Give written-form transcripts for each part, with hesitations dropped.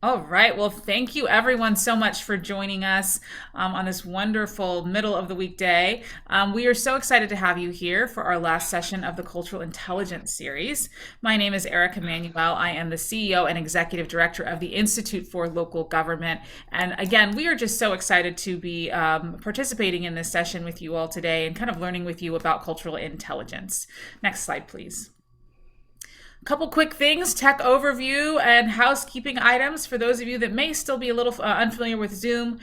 All right. Well, thank you everyone so much for joining us on this wonderful middle of the week day. We are so excited to have you here for our last session of the Cultural Intelligence series. My name is Erica Manuel. I am the CEO and Executive Director of the Institute for Local Government. And again, we are just so excited to be participating in this session with you all today and kind of learning with you about cultural intelligence. Next slide, please. Couple quick things, tech overview and housekeeping items for those of you that may still be a little unfamiliar with Zoom.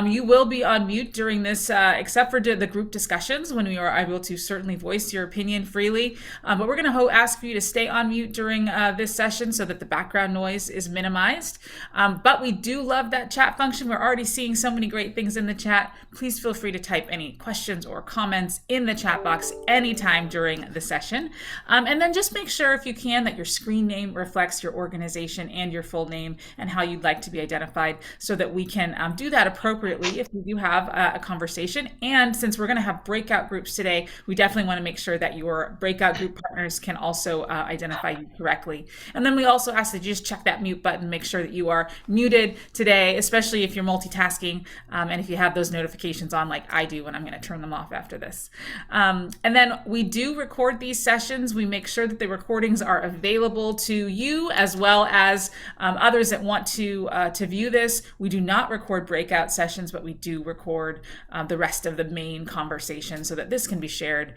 You will be on mute during this, except for the group discussions when we are able to certainly voice your opinion freely. But we're going to ask for you to stay on mute during this session so that the background noise is minimized. But we do love that chat function. We're already seeing so many great things in the chat. Please feel free to type any questions or comments in the chat box anytime during the session. And then just make sure, if you can, that your screen name reflects your organization and your full name and how you'd like to be identified, so that we can do that appropriately if we do have a conversation. And since we're going to have breakout groups today, we definitely want to make sure that your breakout group partners can also identify you correctly. And then we also ask that you just check that mute button, make sure that you are muted today, especially if you're multitasking and if you have those notifications on like I do, and I'm going to turn them off after this. And then we do record these sessions. We make sure that the recordings are available to you as well as others that want to view this. We do not record breakout sessions, but we do record the rest of the main conversation so that this can be shared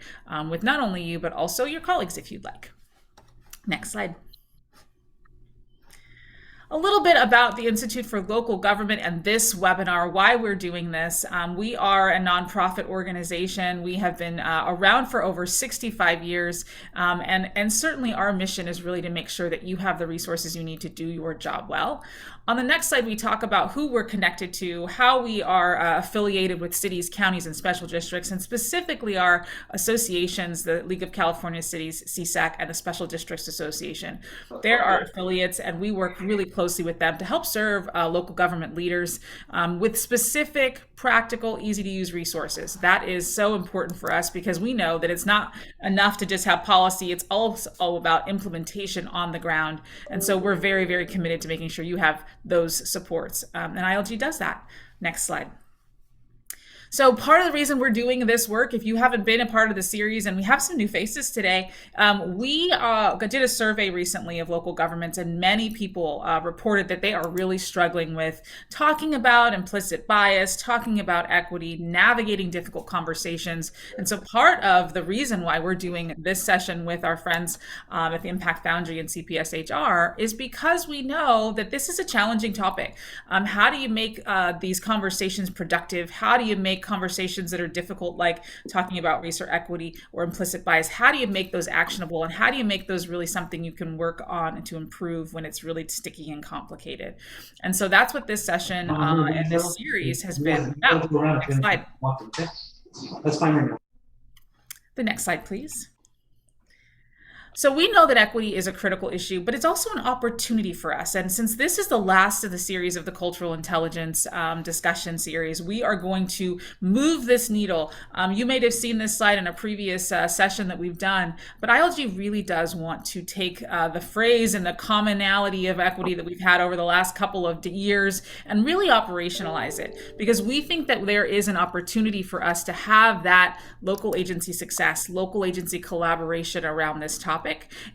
with not only you, but also your colleagues if you'd like. Next slide. A little bit about the Institute for Local Government and this webinar, why we're doing this. We are a nonprofit organization. We have been around for over 65 years, and certainly our mission is really to make sure that you have the resources you need to do your job well. On the next slide, we talk about who we're connected to, how we are affiliated with cities, counties, and special districts, and specifically our associations, the League of California Cities, CSAC, and the Special Districts Association. They're our affiliates, and we work really closely with them to help serve local government leaders with specific, practical, easy-to-use resources. That is so important for us because we know that it's not enough to just have policy. It's also all about implementation on the ground. And so we're very, very committed to making sure you have those supports. And ILG does that. Next slide. So part of the reason we're doing this work, if you haven't been a part of the series, and we have some new faces today, we did a survey recently of local governments, and many people reported that they are really struggling with talking about implicit bias, talking about equity, navigating difficult conversations. And so part of the reason why we're doing this session with our friends at the Impact Foundry and CPSHR is because we know that this is a challenging topic. How do you make these conversations productive? How do you make conversations that are difficult, like talking about race or equity or implicit bias? How do you make those actionable, and how do you make those really something you can work on to improve when it's really sticky and complicated? And so that's what this session and this series has been about. Next slide. That's fine. The next slide, please. So we know that equity is a critical issue, but it's also an opportunity for us. And since this is the last of the series of the cultural intelligence discussion series, we are going to move this needle. You may have seen this slide in a previous session that we've done, but ILG really does want to take the phrase and the commonality of equity that we've had over the last couple of years and really operationalize it, because we think that there is an opportunity for us to have that local agency success, local agency collaboration around this topic.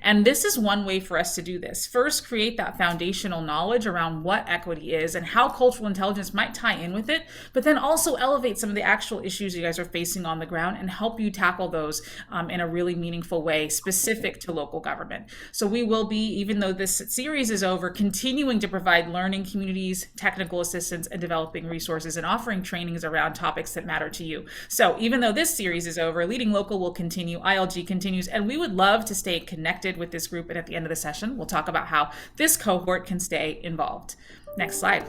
And this is one way for us to do this. First, create that foundational knowledge around what equity is and how cultural intelligence might tie in with it, but then also elevate some of the actual issues you guys are facing on the ground and help you tackle those in a really meaningful way specific to local government. So we will be, even though this series is over, continuing to provide learning communities, technical assistance, and developing resources and offering trainings around topics that matter to you. So even though this series is over, Leading Local will continue, ILG continues, and we would love to stay connected with this group. And at the end of the session, we'll talk about how this cohort can stay involved. Next slide.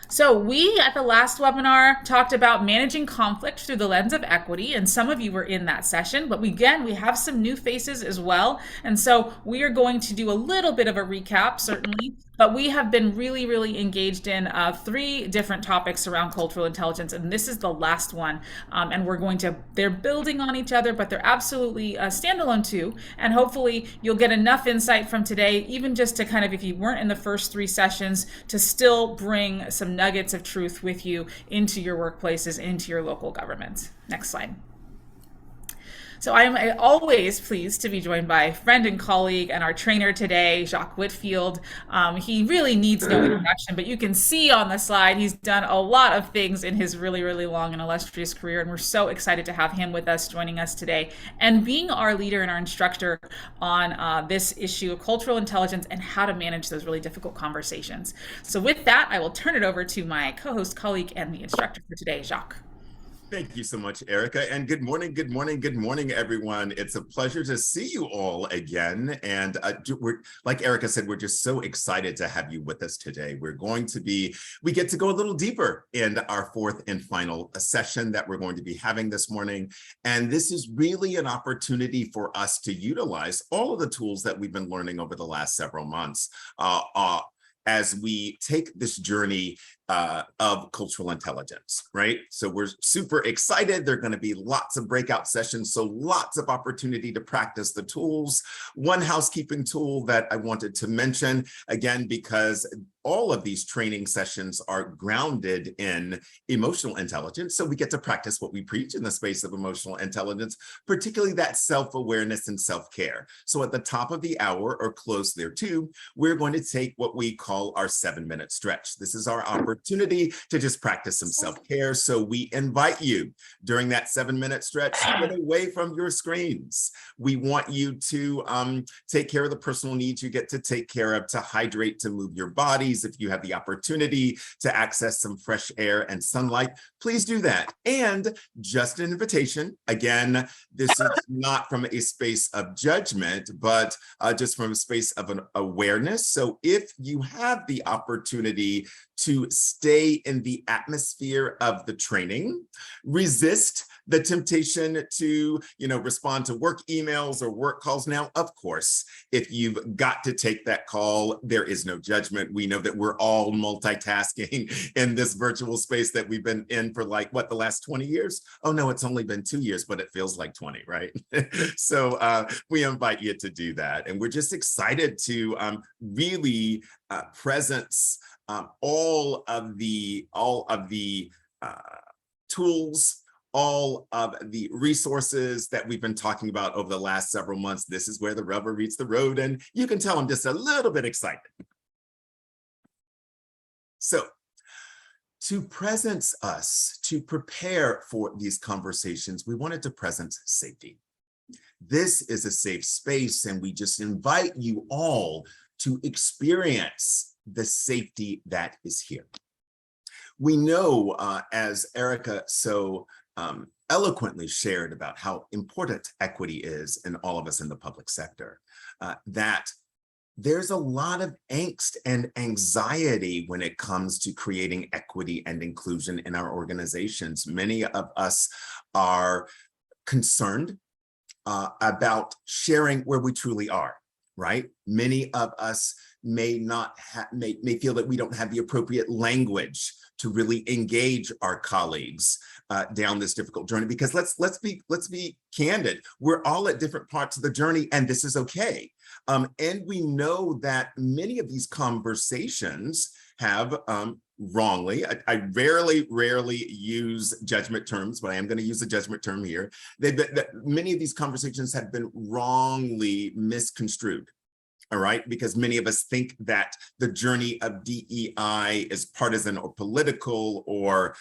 So, we at the last webinar talked about managing conflict through the lens of equity, and some of you were in that session. But we have some new faces as well. And so, we are going to do a little bit of a recap, certainly. But we have been really, really engaged in three different topics around cultural intelligence, and this is the last one. And they're building on each other, but they're absolutely standalone too. And hopefully, you'll get enough insight from today, even just to kind of, if you weren't in the first three sessions, to still bring some nuggets of truth with you into your workplaces, into your local governments. Next slide. So I am always pleased to be joined by friend and colleague and our trainer today, Jacques Whitfield. He really needs no introduction, but you can see on the slide he's done a lot of things in his really, really long and illustrious career, and we're so excited to have him with us, joining us today, and being our leader and our instructor on this issue of cultural intelligence and how to manage those really difficult conversations. So with that, I will turn it over to my co-host, colleague, and the instructor for today, Jacques. Thank you so much, Erica. And good morning, good morning, good morning, everyone. It's a pleasure to see you all again. And like Erica said, we're just so excited to have you with us today. We get to go a little deeper in our fourth and final session that we're going to be having this morning. And this is really an opportunity for us to utilize all of the tools that we've been learning over the last several months as we take this journey of cultural intelligence, right? So we're super excited. There are going to be lots of breakout sessions, so lots of opportunity to practice the tools. One housekeeping tool that I wanted to mention, again, because all of these training sessions are grounded in emotional intelligence, so we get to practice what we preach in the space of emotional intelligence, particularly that self-awareness and self-care. So at the top of the hour or close thereto, we're going to take what we call our 7-minute stretch. This is our opportunity to just practice some self-care. So we invite you during that 7-minute stretch to get away from your screens. We want you to take care of the personal needs you get to take care of, to hydrate, to move your bodies. If you have the opportunity to access some fresh air and sunlight, please do that. And just an invitation, again, this is not from a space of judgment, but just from a space of an awareness. So if you have the opportunity to stay in the atmosphere of the training, resist the temptation to, respond to work emails or work calls. Now, of course, if you've got to take that call, there is no judgment. We know that we're all multitasking in this virtual space that we've been in for the last 20 years? Oh no, it's only been 2 years, but it feels like 20, right? So we invite you to do that. And we're just excited to really presence all of the tools, all of the resources that we've been talking about over the last several months. This is where the rubber meets the road, and you can tell I'm just a little bit excited. So to presence us, to prepare for these conversations, we wanted to presence safety. This is a safe space, and we just invite you all to experience the safety that is here. We know, as Erica so eloquently shared about how important equity is in all of us in the public sector, that there's a lot of angst and anxiety when it comes to creating equity and inclusion in our organizations. Many of us are concerned about sharing where we truly are, right? Many of us may feel that we don't have the appropriate language to really engage our colleagues down this difficult journey, because let's be candid. We're all at different parts of the journey, and this is okay. And we know that many of these conversations have wrongly, I rarely use judgment terms, but I am going to use a judgment term here. Many of these conversations have been wrongly misconstrued. All right, because many of us think that the journey of DEI is partisan or political, or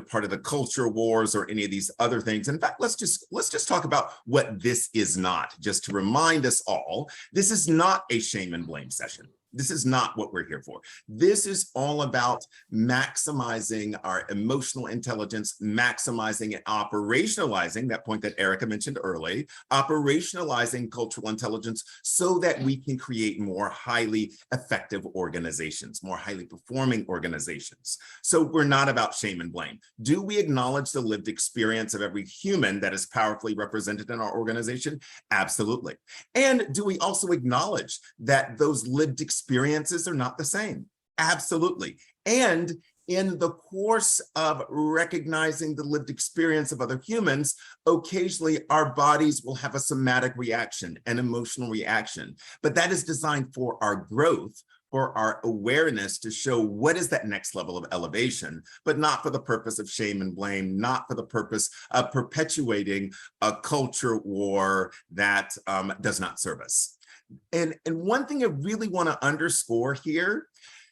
part of the culture wars or any of these other things. In fact, let's just talk about what this is not. Just to remind us all, this is not a shame and blame session. This is not what we're here for. This is all about maximizing our emotional intelligence, maximizing and operationalizing that point that Erica mentioned early, operationalizing cultural intelligence so that we can create more highly effective organizations, more highly performing organizations. So we're not about shame and blame. Do we acknowledge the lived experience of every human that is powerfully represented in our organization? Absolutely. And do we also acknowledge that those lived experiences are not the same? Absolutely. And in the course of recognizing the lived experience of other humans, occasionally our bodies will have a somatic reaction, an emotional reaction, but that is designed for our growth, for our awareness to show what is that next level of elevation, but not for the purpose of shame and blame, not for the purpose of perpetuating a culture war that does not serve us. And one thing I really want to underscore here,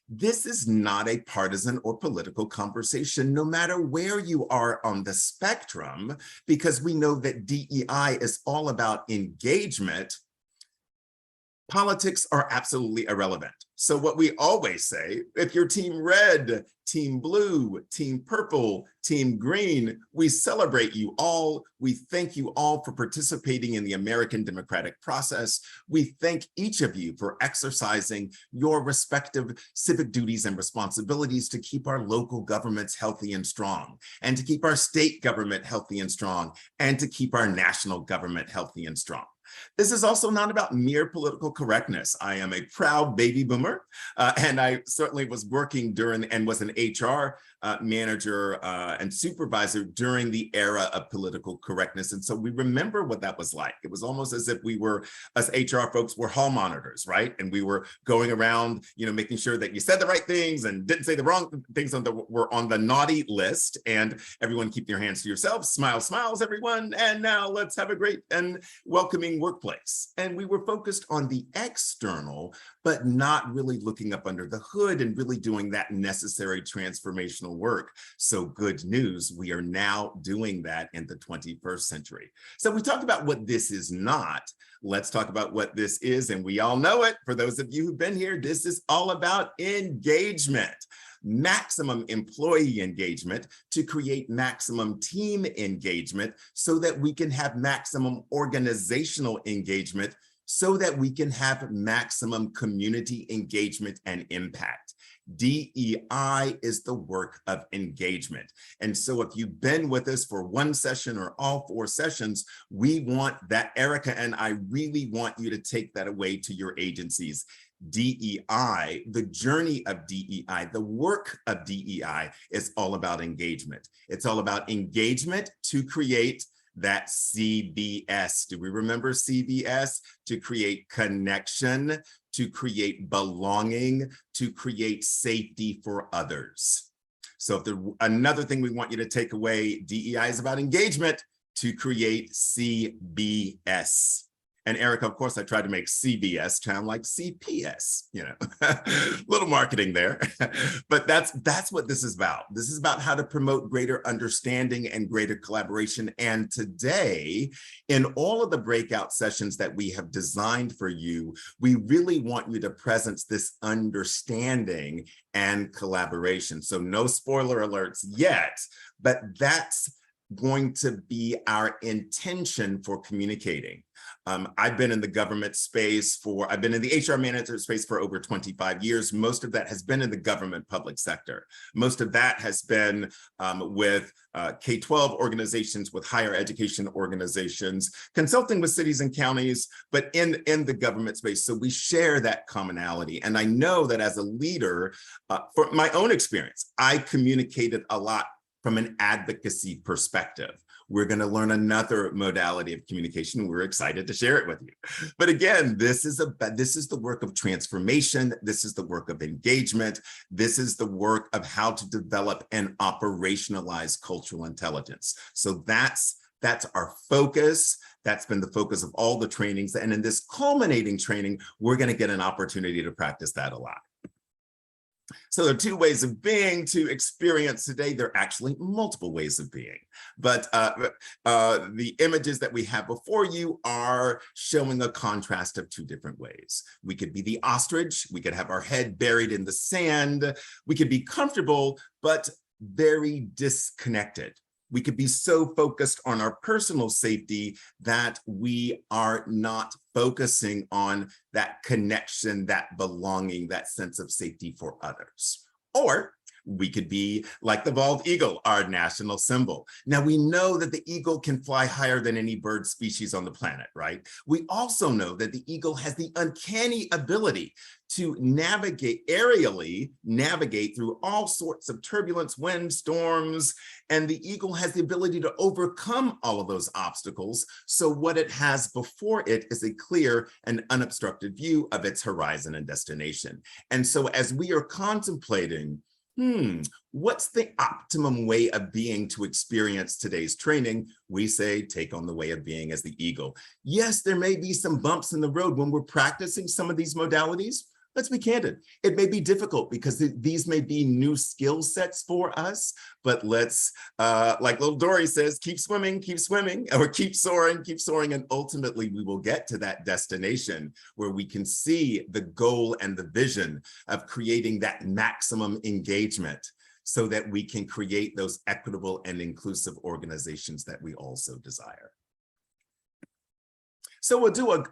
this is not a partisan or political conversation, no matter where you are on the spectrum, because we know that DEI is all about engagement. Politics are absolutely irrelevant. So what we always say, if you're team red, team blue, team purple, team green, we celebrate you all. We thank you all for participating in the American democratic process. We thank each of you for exercising your respective civic duties and responsibilities to keep our local governments healthy and strong, and to keep our state government healthy and strong, and to keep our national government healthy and strong. This is also not about mere political correctness. I am a proud baby boomer, and I certainly was working during and was an HR manager and supervisor during the era of political correctness. And so we remember what that was like. It was almost as if we were, us HR folks were hall monitors, right? And we were going around, making sure that you said the right things and didn't say the wrong things were on the naughty list. And everyone keep your hands to yourselves, smile, smiles, everyone. And now let's have a great and welcoming workplace. And we were focused on the external, but not really looking up under the hood and really doing that necessary transformational work. So good news, we are now doing that in the 21st century. So we talked about what this is not. Let's talk about what this is, and we all know it. For those of you who've been here, this is all about engagement. Maximum employee engagement to create maximum team engagement so that we can have maximum organizational engagement so that we can have maximum community engagement and impact. DEI is the work of engagement. And so if you've been with us for one session or all 4 sessions, we want that, Erica and I really want you to take that away to your agencies. DEI, the journey of DEI, the work of DEI is all about engagement. It's all about engagement to create that CBS. Do we remember CBS? To create connection, to create belonging, to create safety for others. So if another thing we want you to take away, DEI is about engagement to create CBS. And Erica, of course, I tried to make CBS sound like CPS, little marketing there. But that's what this is about. This is about how to promote greater understanding and greater collaboration. And today, in all of the breakout sessions that we have designed for you, we really want you to presence this understanding and collaboration. So no spoiler alerts yet, but that's going to be our intention for communicating. I've been in the government space I've been in the HR manager space for over 25 years. Most of that has been in the government public sector. Most of that has been with K-12 organizations, with higher education organizations, consulting with cities and counties, but in the government space. So we share that commonality. And I know that as a leader, for my own experience, I communicated a lot from an advocacy perspective. We're going to learn another modality of communication. We're excited to share it with you. But again, this is the work of transformation. This is the work of engagement. This is the work of how to develop and operationalize cultural intelligence. So that's our focus. That's been the focus of all the trainings. And in this culminating training, we're going to get an opportunity to practice that a lot. So there are two ways of being to experience today. There are actually multiple ways of being. But the images that we have before you are showing a contrast of two different ways. We could be the ostrich. We could have our head buried in the sand. We could be comfortable, but very disconnected. We could be so focused on our personal safety that we are not focusing on that connection, that belonging, that sense of safety for others. Or we could be like the bald eagle, our national symbol. Now, we know that the eagle can fly higher than any bird species on the planet, right? We also know that the eagle has the uncanny ability to aerially navigate through all sorts of turbulence, wind, storms, and the eagle has the ability to overcome all of those obstacles. So what it has before it is a clear and unobstructed view of its horizon and destination. And so as we are contemplating, what's the optimum way of being to experience today's training? We say, take on the way of being as the eagle. Yes, there may be some bumps in the road when we're practicing some of these modalities. Let's be candid. It may be difficult because these may be new skill sets for us, but let's, like little Dory says, keep swimming, or keep soaring, and ultimately we will get to that destination where we can see the goal and the vision of creating that maximum engagement so that we can create those equitable and inclusive organizations that we also desire. So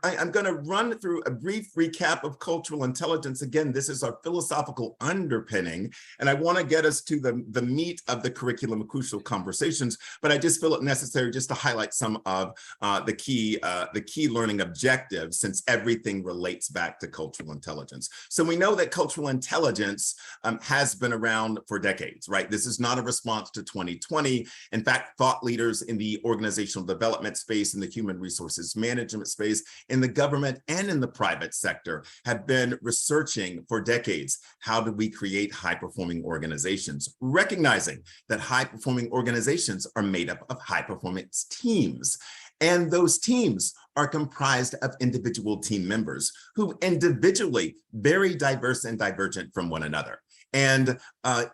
I'm going to run through a brief recap of cultural intelligence. Again, this is our philosophical underpinning, and I want to get us to the meat of the curriculum of crucial conversations, but I just feel it necessary just to highlight some of the key learning objectives, since everything relates back to cultural intelligence. So we know that cultural intelligence has been around for decades, right? This is not a response to 2020. In fact, thought leaders in the organizational development space, in the human resources management space, in the government and in the private sector have been researching for decades, how do we create high-performing organizations, recognizing that high-performing organizations are made up of high-performance teams. And those teams are comprised of individual team members who individually very diverse and divergent from one another. And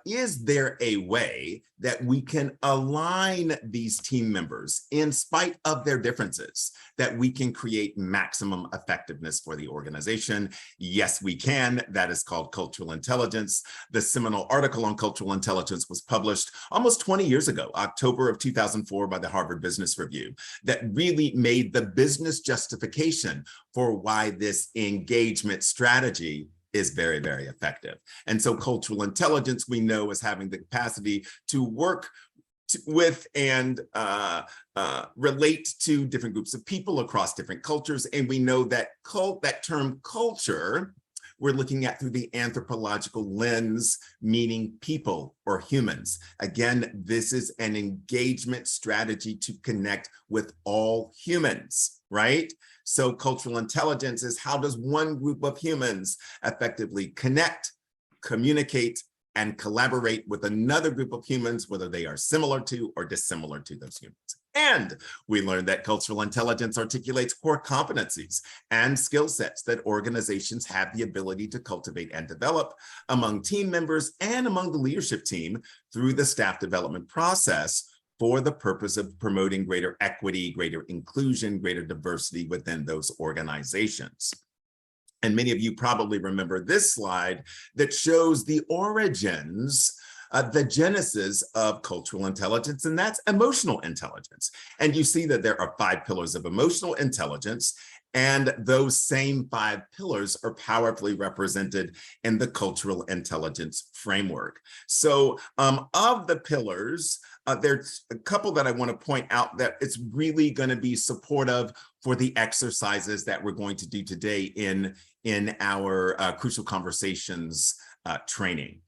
is there a way that we can align these team members in spite of their differences, that we can create maximum effectiveness for the organization? Yes, we can. That is called cultural intelligence. The seminal article on cultural intelligence was published almost 20 years ago, October of 2004, by the Harvard Business Review, that really made the business justification for why this engagement strategy is very, very effective. And so cultural intelligence, we know, is having the capacity to work with and relate to different groups of people across different cultures. And we know that that term culture, we're looking at through the anthropological lens, meaning people or humans. Again, this is an engagement strategy to connect with all humans, right? So cultural intelligence is, how does one group of humans effectively connect, communicate, and collaborate with another group of humans, whether they are similar to or dissimilar to those humans. And we learned that cultural intelligence articulates core competencies and skill sets that organizations have the ability to cultivate and develop among team members and among the leadership team through the staff development process, for the purpose of promoting greater equity, greater inclusion, greater diversity within those organizations. And many of you probably remember this slide that shows the origins, the genesis of cultural intelligence, and that's emotional intelligence. And you see that there are 5 pillars of emotional intelligence, and those same 5 pillars are powerfully represented in the cultural intelligence framework. So of the pillars, there's a couple that I want to point out that it's really going to be supportive for the exercises that we're going to do today in our Crucial Conversations training.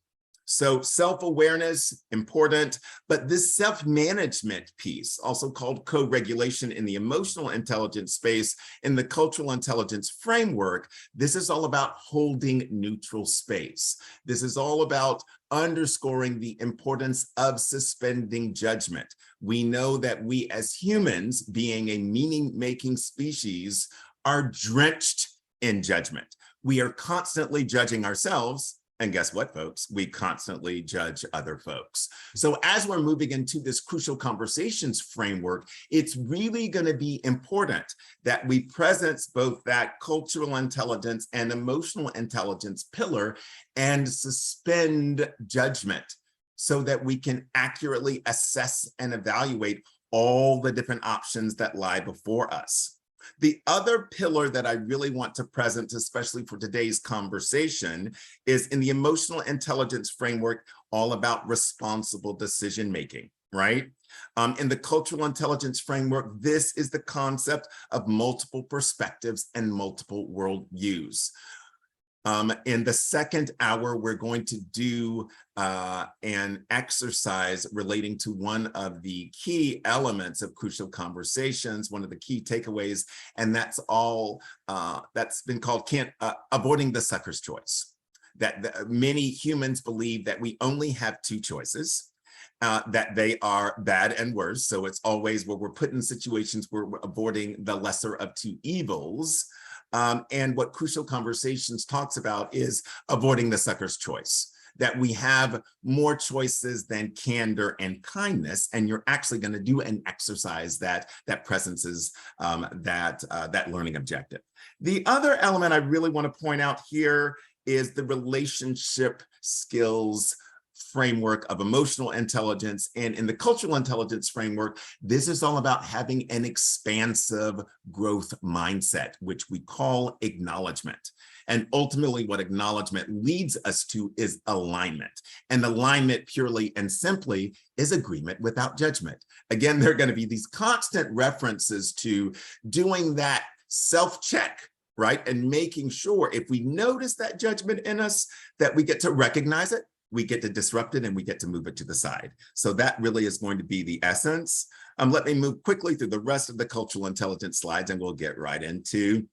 So self-awareness, important, but this self-management piece, also called co-regulation in the emotional intelligence space, in the cultural intelligence framework, this is all about holding neutral space. This is all about underscoring the importance of suspending judgment. We know that we as humans, being a meaning-making species, are drenched in judgment. We are constantly judging ourselves And guess what, folks? We constantly judge other folks. So as we're moving into this crucial conversations framework, it's really going to be important that we presence both that cultural intelligence and emotional intelligence pillar and suspend judgment so that we can accurately assess and evaluate all the different options that lie before us. The other pillar that I really want to present, especially for today's conversation, is in the emotional intelligence framework, all about responsible decision-making, right? In the cultural intelligence framework, this is the concept of multiple perspectives and multiple worldviews. In the second hour, we're going to do an exercise relating to one of the key elements of crucial conversations, one of the key takeaways, and that's been called avoiding the sucker's choice. That many humans believe that we only have two choices, that they are bad and worse. So it's always where we're put in situations where we're avoiding the lesser of two evils. And what Crucial Conversations talks about is avoiding the sucker's choice, that we have more choices than candor and kindness, and you're actually going to do an exercise that presences that learning objective. The other element I really want to point out here is the relationship skills framework of emotional intelligence. And in the cultural intelligence framework, this is all about having an expansive growth mindset, which we call acknowledgement. And ultimately, what acknowledgement leads us to is alignment. And alignment, purely and simply, is agreement without judgment. Again, there are going to be these constant references to doing that self-check, right? And making sure if we notice that judgment in us, that we get to recognize it, we get to disrupt it, and we get to move it to the side. So that really is going to be the essence. Let me move quickly through the rest of the cultural intelligence slides, and we'll get right into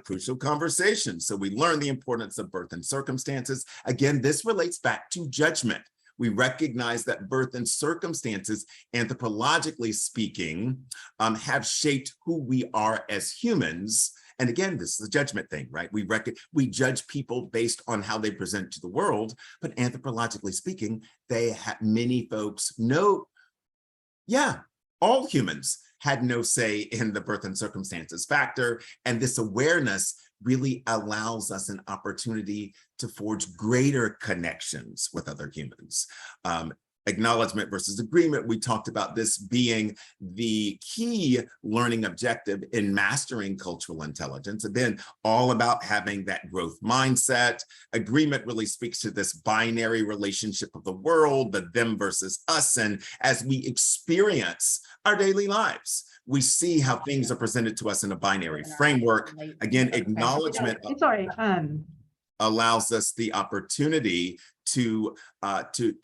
crucial conversations. So we learn the importance of birth and circumstances. Again, this relates back to judgment. We recognize that birth and circumstances, anthropologically speaking, have shaped who we are as humans. And again, this is a judgment thing, right? We judge people based on how they present to the world, but anthropologically speaking, many folks know, yeah, all humans had no say in the birth and circumstances factor. And this awareness really allows us an opportunity to forge greater connections with other humans. Acknowledgement versus agreement, we talked about this being the key learning objective in mastering cultural intelligence. And then all about having that growth mindset. Agreement really speaks to this binary relationship of the world, the them versus us. And as we experience our daily lives, we see how things are presented to us in a binary framework. Again, acknowledgement allows us the opportunity to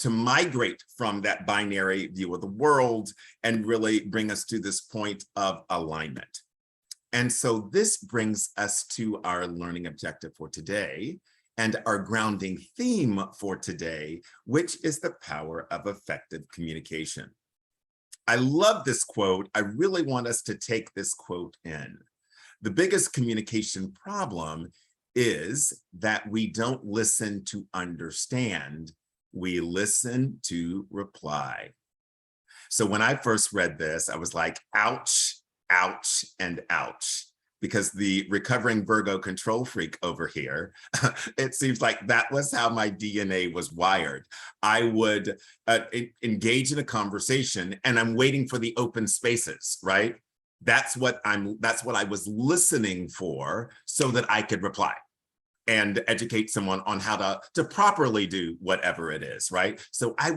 migrate from that binary view of the world and really bring us to this point of alignment. And so this brings us to our learning objective for today and our grounding theme for today, which is the power of effective communication. I love this quote. I really want us to take this quote in. The biggest communication problem is that we don't listen to understand, we listen to reply. So when I first read this, I was like, ouch, ouch, and ouch, because the recovering Virgo control freak over here, it seems like that was how my DNA was wired. I would engage in a conversation and I'm waiting for the open spaces, right? That's what I was listening for so that I could reply and educate someone on how to properly do whatever it is, right? So I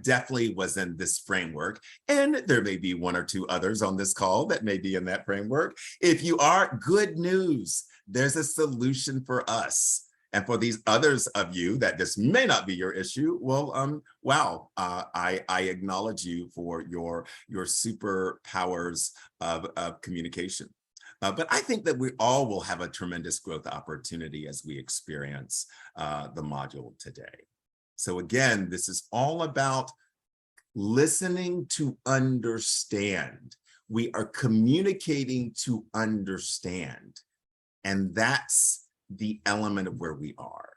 definitely was in this framework, and there may be one or two others on this call that may be in that framework. If you are, good news, there's a solution for us. And for these others of you that this may not be your issue, well, wow, I acknowledge you for your superpowers of communication. But I think that we all will have a tremendous growth opportunity as we experience the module today. So again, this is all about listening to understand. We are communicating to understand. And that's the element of where we are.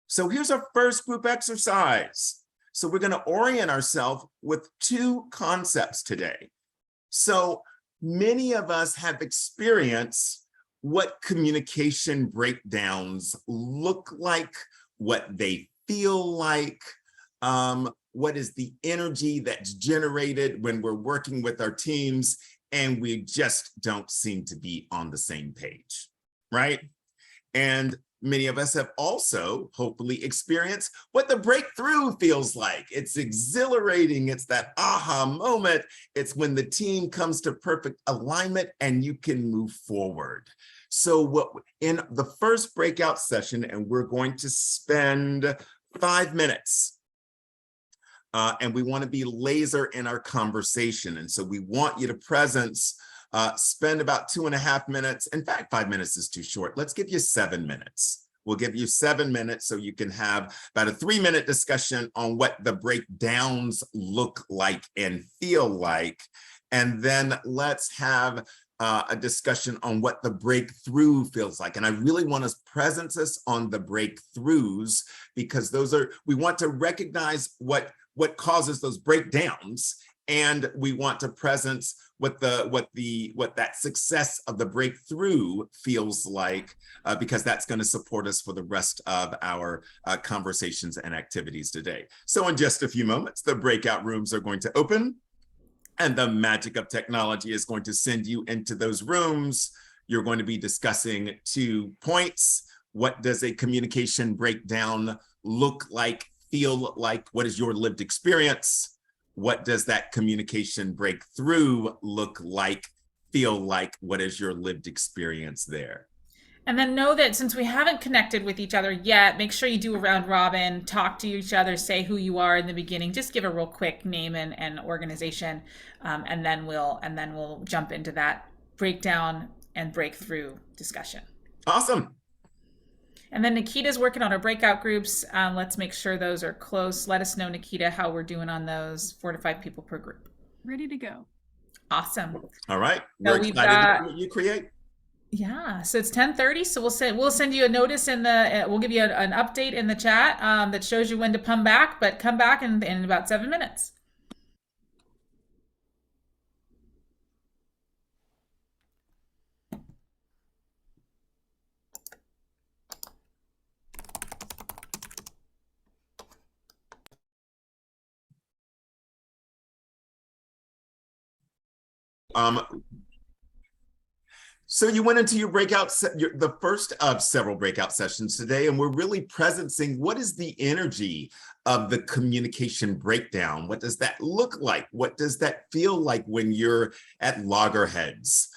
So here's our first group exercise. So we're going to orient ourselves with two concepts today. So many of us have experienced what communication breakdowns look like, what they feel like, what is the energy that's generated when we're working with our teams and we just don't seem to be on the same page, right? And many of us have also hopefully experienced what the breakthrough feels like. It's exhilarating. It's that aha moment. It's when the team comes to perfect alignment and you can move forward. So what in the first breakout session, and we're going to spend 5 minutes, and we want to be laser in our conversation. And so we want you to spend about 2.5 minutes. In fact, 5 minutes is too short. Let's give you 7 minutes. We'll give you 7 minutes so you can have about a 3-minute discussion on what the breakdowns look like and feel like. And then let's have a discussion on what the breakthrough feels like. And I really want to presence us on the breakthroughs, because we want to recognize what causes those breakdowns, and we want to presence what that success of the breakthrough feels like, because that's going to support us for the rest of our conversations and activities today. So in just a few moments, the breakout rooms are going to open, and the magic of technology is going to send you into those rooms. You're going to be discussing 2 points. What does a communication breakdown look like, feel like? What is your lived experience? What does that communication breakthrough look like, feel like? What is your lived experience there? And then know that since we haven't connected with each other yet, make sure you do a round robin, talk to each other, say who you are in the beginning. Just give a real quick name and organization, and then we'll jump into that breakdown and breakthrough discussion. Awesome. And then Nikita's working on our breakout groups. Let's make sure those are close. Let us know, Nikita, how we're doing on those. 4 to 5 people per group. Ready to go. Awesome. All right. We're excited to see what you create. Yeah, so it's 10:30. So we'll send you a notice we'll give you an update in the chat that shows you when to come back. But come back in about 7 minutes. So you went into your the first of several breakout sessions today, and we're really presencing what is the energy of the communication breakdown. What does that look like? What does that feel like when you're at loggerheads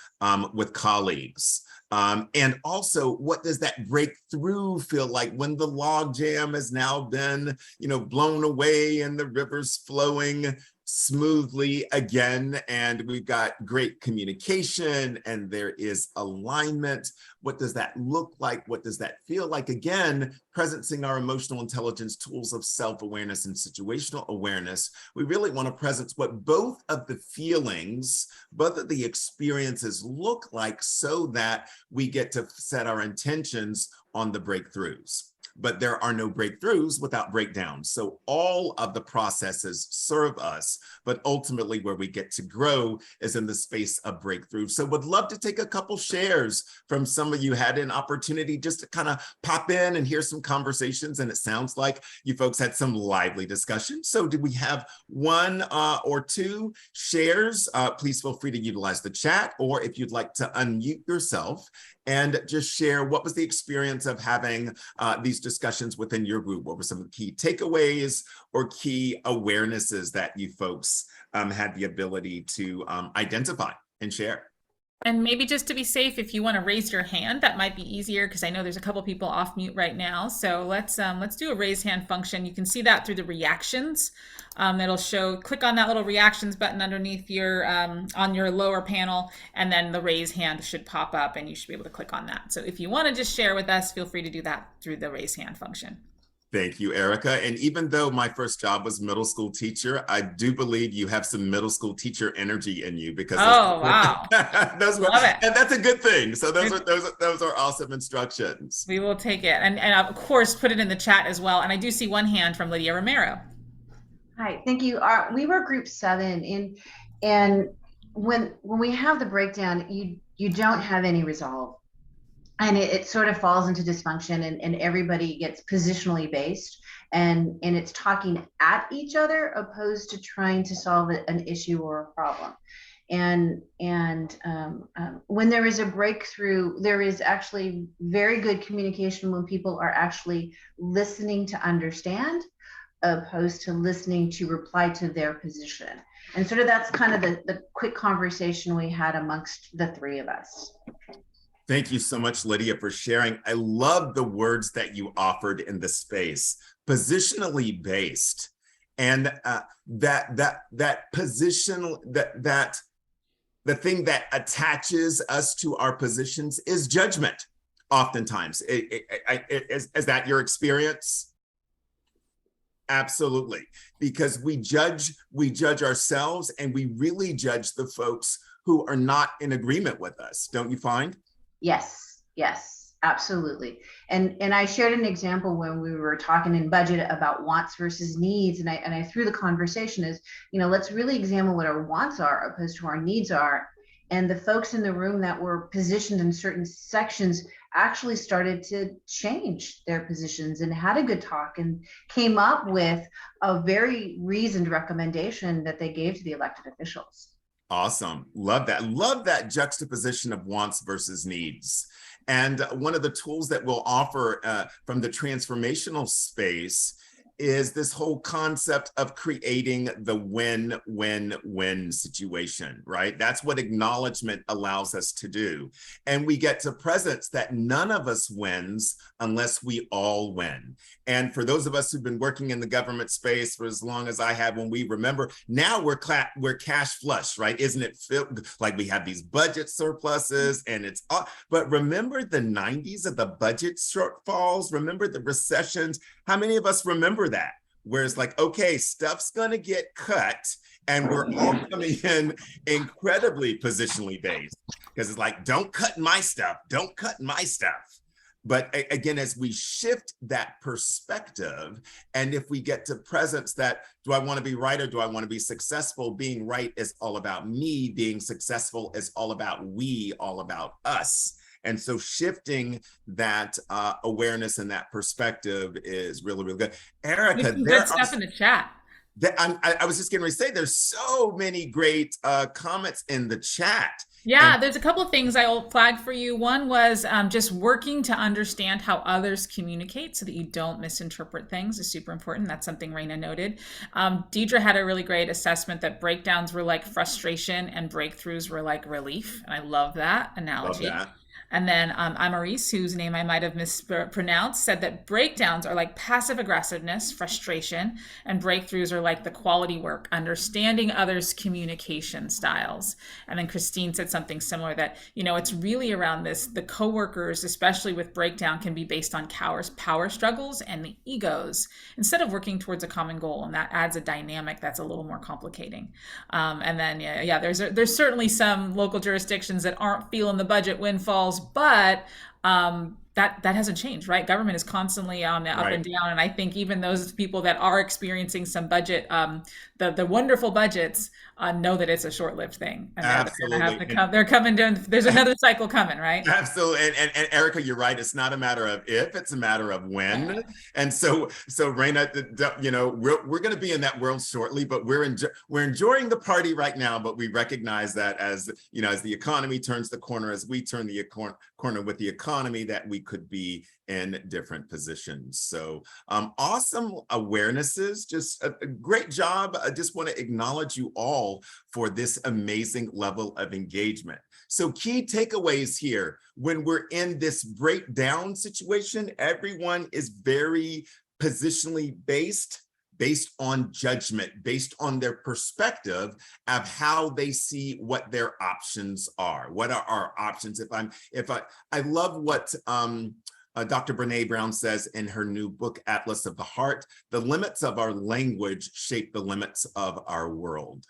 with colleagues? And also, what does that breakthrough feel like when the log jam has now been, blown away and the river's flowing smoothly again, and we've got great communication and there is alignment? What does that look like? What does that feel like? Again, presencing our emotional intelligence tools of self-awareness and situational awareness, we really want to presence what both of the feelings, both of the experiences look like, so that we get to set our intentions on the breakthroughs. But there are no breakthroughs without breakdowns. So all of the processes serve us, but ultimately where we get to grow is in the space of breakthrough. So would love to take a couple shares from some of you. Had an opportunity just to kind of pop in and hear some conversations, and it sounds like you folks had some lively discussions. So did we have 1 or 2 shares? Please feel free to utilize the chat, or if you'd like to unmute yourself and just share what was the experience of having these discussions within your group. What were some of the key takeaways or key awarenesses that you folks had the ability to identify and share? And maybe just to be safe, if you want to raise your hand, that might be easier, because I know there's a couple people off mute right now. So let's do a raise hand function. You can see that through the reactions. It'll show, click on that little reactions button underneath your on your lower panel, and then the raise hand should pop up and you should be able to click on that. So if you want to just share with us, feel free to do that through the raise hand function. Thank you, Erica. And even though my first job was middle school teacher, I do believe you have some middle school teacher energy in you because Oh, wow. those were, Love it. and that's a good thing. So those are awesome instructions. We will take it. And of course, put it in the chat as well. And I do see one hand from Lydia Romero. Hi, thank you. We were group 7 and when we have the breakdown, you don't have any resolve. And it sort of falls into dysfunction, and everybody gets positionally based, and it's talking at each other opposed to trying to solve an issue or a problem. And when there is a breakthrough, there is actually very good communication when people are actually listening to understand opposed to listening to reply to their position. And sort of that's kind of the quick conversation we had amongst the 3 of us. Thank you so much, Lydia, for sharing. I love the words that you offered in the space, positionally based, and that position, that the thing that attaches us to our positions is judgment. Oftentimes, is that your experience? Absolutely, because we judge ourselves, and we really judge the folks who are not in agreement with us. Don't you find? Yes, absolutely. And I shared an example when we were talking in budget about wants versus needs, and I threw the conversation as, let's really examine what our wants are opposed to our needs are. And the folks in the room that were positioned in certain sections actually started to change their positions and had a good talk and came up with a very reasoned recommendation that they gave to the elected officials. Awesome. Love that. Love that juxtaposition of wants versus needs. And one of the tools that we'll offer from the transformational space is this whole concept of creating the win-win-win situation, right? That's what acknowledgement allows us to do. And we get to presence that none of us wins unless we all win. And for those of us who've been working in the government space for as long as I have, when we remember, now we're cash flush, right? Isn't it like we have these budget surpluses and it's all, but remember the 90s of the budget shortfalls? Remember the recessions? How many of us remember that? Where it's like, okay, stuff's gonna get cut and we're all coming in incredibly positionally based because it's like, don't cut my stuff, don't cut my stuff. But again, as we shift that perspective, and if we get to presence that, do I want to be right or do I want to be successful? Being right is all about me. Being successful is all about we, all about us. And so shifting that awareness and that perspective is really, really good. Erica, There's good stuff in the chat. I was just going to say, there's so many great comments in the chat. Yeah, there's a couple of things I'll flag for you. One was just working to understand how others communicate so that you don't misinterpret things is super important. That's something Raina noted. Deidre had a really great assessment that breakdowns were like frustration and breakthroughs were like relief. And I love that analogy. Love that. And then Amaris, whose name I might have mispronounced, said that breakdowns are like passive aggressiveness, frustration, and breakthroughs are like the quality work, understanding others' communication styles. And then Christine said something similar that, it's really around this. The coworkers, especially with breakdown, can be based on power struggles and the egos instead of working towards a common goal. And that adds a dynamic that's a little more complicating. And then, there's certainly some local jurisdictions that aren't feeling the budget windfalls, but that hasn't changed, right? Government is constantly on the up and down, and I think even those people that are experiencing some budget, the wonderful budgets, know that it's a short-lived thing, and absolutely. They're gonna have to come. They're coming down. There's another cycle coming, right? Absolutely, and Erica, you're right. It's not a matter of if; it's a matter of when. And so Raina, we're going to be in that world shortly, but we're enjoying the party right now. But we recognize that as the economy turns the corner, as we turn the corner with the economy, that we could be in different positions. So awesome awarenesses, just a great job. I just want to acknowledge you all for this amazing level of engagement. So key takeaways here, when we're in this breakdown situation, everyone is very positionally based on judgment, based on their perspective of how they see what their options are. What are our options? I love what Dr. Brene Brown says in her new book, Atlas of the Heart, the limits of our language shape the limits of our world.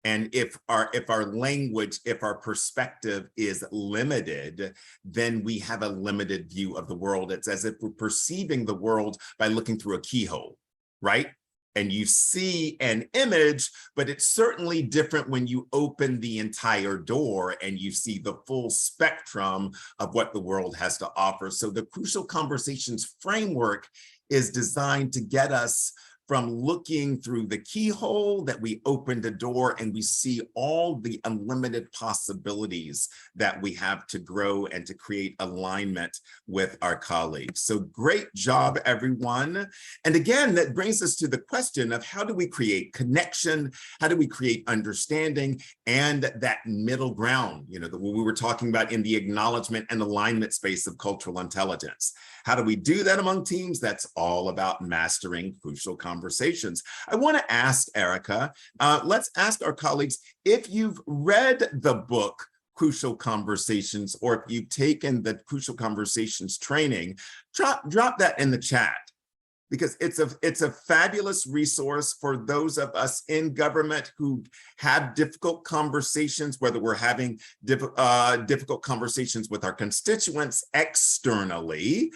And if our language, if our perspective is limited, then we have a limited view of the world. It's as if we're perceiving the world by looking through a keyhole, right? And you see an image, but it's certainly different when you open the entire door and you see the full spectrum of what the world has to offer. So the Crucial Conversations framework is designed to get us from looking through the keyhole that we opened a door and we see all the unlimited possibilities that we have to grow and to create alignment with our colleagues. So great job, everyone. And again, that brings us to the question of how do we create connection? How do we create understanding and that middle ground, what we were talking about in the acknowledgement and alignment space of cultural intelligence. How do we do that among teams? That's all about mastering crucial conversations. I want to ask Erica, let's ask our colleagues, if you've read the book, Crucial Conversations, or if you've taken the Crucial Conversations training, drop that in the chat. Because it's a fabulous resource for those of us in government who have difficult conversations, whether we're having difficult conversations with our constituents externally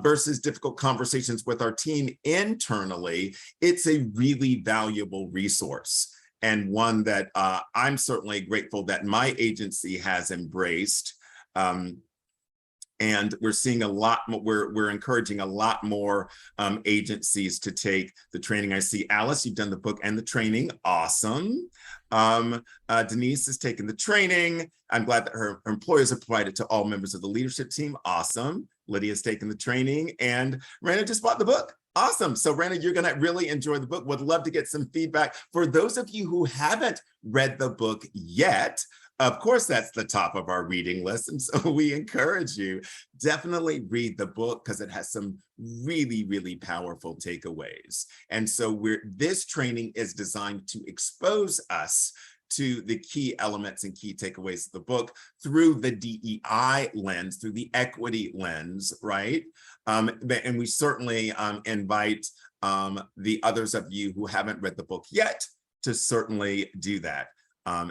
versus difficult conversations with our team internally. It's a really valuable resource, and one that I'm certainly grateful that my agency has embraced. And we're seeing a lot more, we're encouraging a lot more agencies to take the training. I see Alice, you've done the book and the training. Awesome. Denise has taken the training. I'm glad that her employers have provided to all members of the leadership team. Awesome. Lydia's taken the training, and Rana just bought the book. Awesome. So Rana, you're going to really enjoy the book. Would love to get some feedback. For those of you who haven't read the book yet, of course, that's the top of our reading list. And so we encourage you, definitely read the book because it has some really, really powerful takeaways. And so this training is designed to expose us to the key elements and key takeaways of the book through the DEI lens, through the equity lens, right? And we certainly invite the others of you who haven't read the book yet to certainly do that.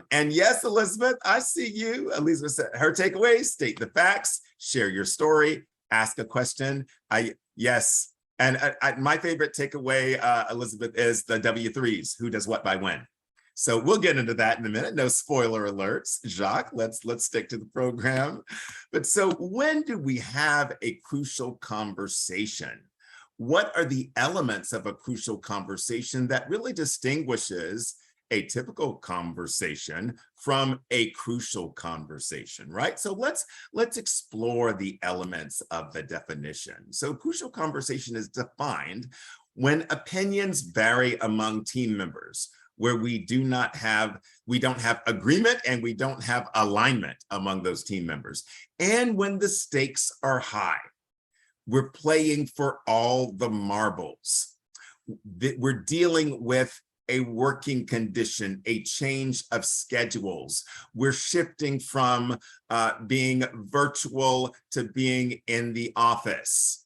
And yes, Elizabeth, I see you. Elizabeth said her takeaways: state the facts, share your story, ask a question. Yes. And my favorite takeaway, Elizabeth, is the W3s, who does what by when. So we'll get into that in a minute. No spoiler alerts. Jacques, let's stick to the program. But so when do we have a crucial conversation? What are the elements of a crucial conversation that really distinguishes a typical conversation from a crucial conversation, right? So let's explore the elements of the definition. So crucial conversation is defined when opinions vary among team members, where we don't have agreement and we don't have alignment among those team members, and when the stakes are high. We're playing for all the marbles. We're dealing with a working condition, a change of schedules. We're shifting from being virtual to being in the office.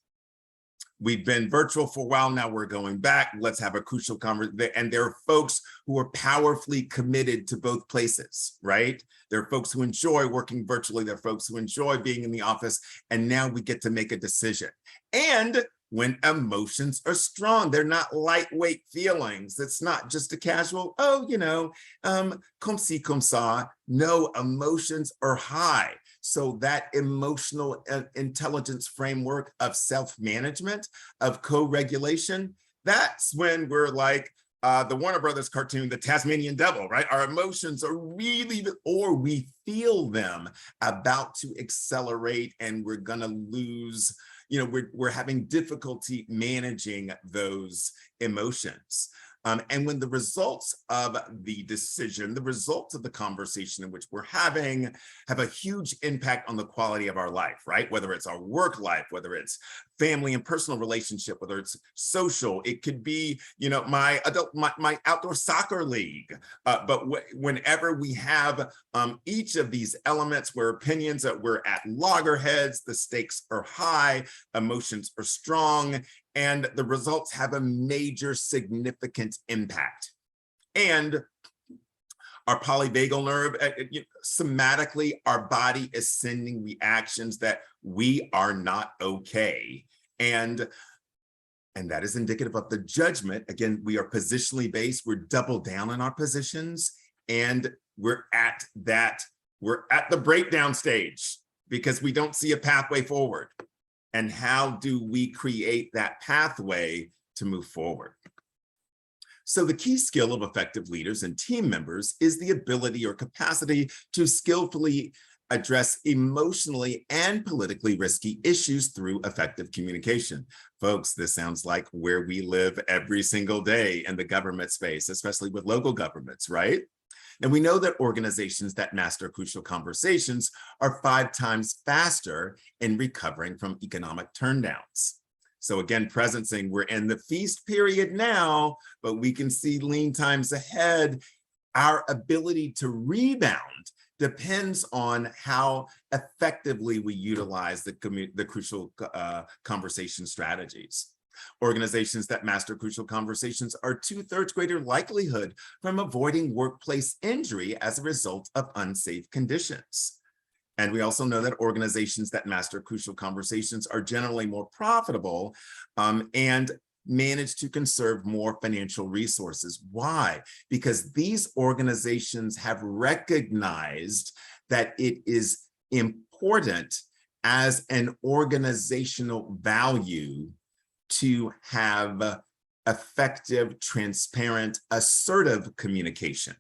We've been virtual for a while, now we're going back. Let's have a crucial conversation. And there are folks who are powerfully committed to both places, right? There are folks who enjoy working virtually. There are folks who enjoy being in the office. And now we get to make a decision. And when emotions are strong, they're not lightweight feelings. It's not just a casual, comme ci, comme ça. No, emotions are high. So that emotional intelligence framework of self-management, of co-regulation, that's when we're like the Warner Brothers cartoon, the Tasmanian Devil, right? Our emotions are really, or we feel them about to accelerate and we're gonna lose, we're having difficulty managing those emotions. And when the results of the decision, the results of the conversation in which we're having have a huge impact on the quality of our life, right? Whether it's our work life, whether it's family and personal relationship, whether it's social, it could be, my outdoor soccer league. But whenever we have each of these elements where opinions that we're at loggerheads, the stakes are high, emotions are strong, and the results have a major significant impact. And our polyvagal nerve, somatically, our body is sending reactions that we are not okay. And that is indicative of the judgment. Again, we are positionally based. We're double down on our positions, and we're at the breakdown stage because we don't see a pathway forward. And how do we create that pathway to move forward? So the key skill of effective leaders and team members is the ability or capacity to skillfully address emotionally and politically risky issues through effective communication. Folks, this sounds like where we live every single day in the government space, especially with local governments, right? And we know that organizations that master crucial conversations are 5 times faster in recovering from economic turndowns. So again, presencing, we're in the feast period now, but we can see lean times ahead. Our ability to rebound depends on how effectively we utilize the crucial conversation strategies. Organizations that master crucial conversations are 2/3 greater likelihood from avoiding workplace injury as a result of unsafe conditions. And we also know that organizations that master crucial conversations are generally more profitable and manage to conserve more financial resources. Why? Because these organizations have recognized that it is important as an organizational value to have effective, transparent, assertive communication.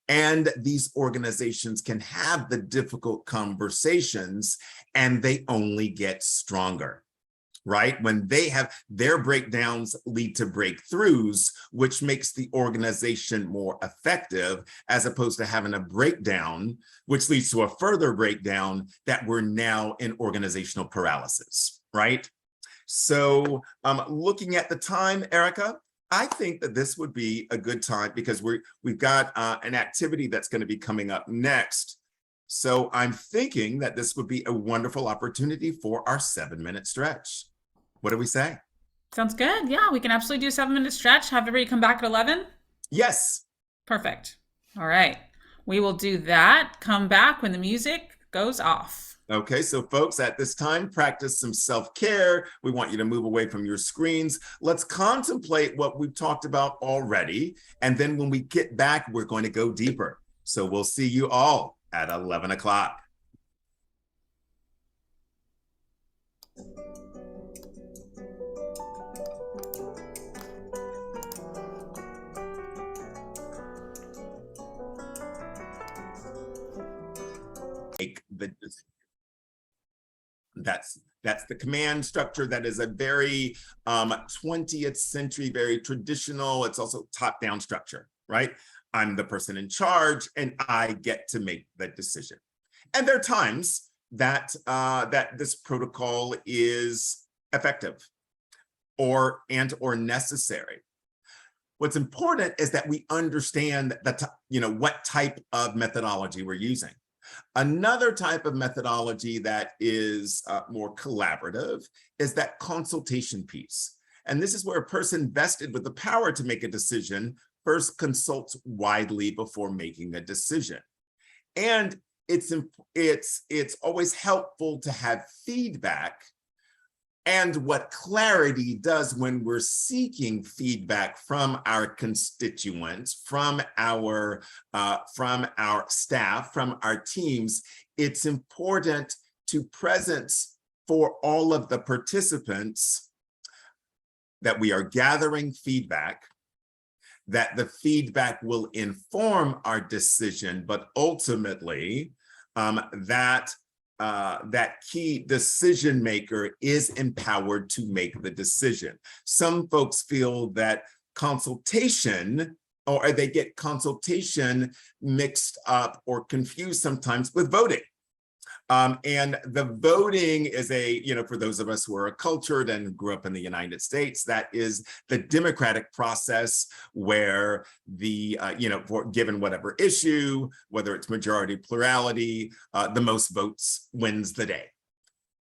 And these organizations can have the difficult conversations and they only get stronger, right? When they have their breakdowns lead to breakthroughs, which makes the organization more effective, as opposed to having a breakdown, which leads to a further breakdown that we're now in organizational paralysis, right? So looking at the time, Erica, I think that this would be a good time because we've got an activity that's going to be coming up next. So I'm thinking that this would be a wonderful opportunity for our 7-minute stretch. What do we say? Sounds good. Yeah, we can absolutely do a 7-minute stretch. Have everybody come back at 11? Yes. Perfect. All right. We will do that. Come back when the music goes off. Okay, so folks, at this time, practice some self-care. We want you to move away from your screens. Let's contemplate what we've talked about already. And then when we get back, we're going to go deeper. So we'll see you all at 11 o'clock. That's the command structure that is a very 20th century, very traditional. It's also top-down structure, right? I'm the person in charge and I get to make the decision. And there are times that that this protocol is effective or necessary. What's important is that we understand that what type of methodology we're using. Another type of methodology that is more collaborative is that consultation piece. And this is where a person vested with the power to make a decision first consults widely before making a decision. And it's always helpful to have feedback. And what clarity does when we're seeking feedback from our constituents, from our staff, from our teams, it's important to presence for all of the participants that we are gathering feedback, that the feedback will inform our decision, but ultimately that key decision maker is empowered to make the decision. Some folks feel that consultation, or they get consultation mixed up or confused sometimes with voting. And the voting is for those of us who are cultured and grew up in the United States, that is the democratic process where for given whatever issue, whether it's majority, plurality, the most votes wins the day.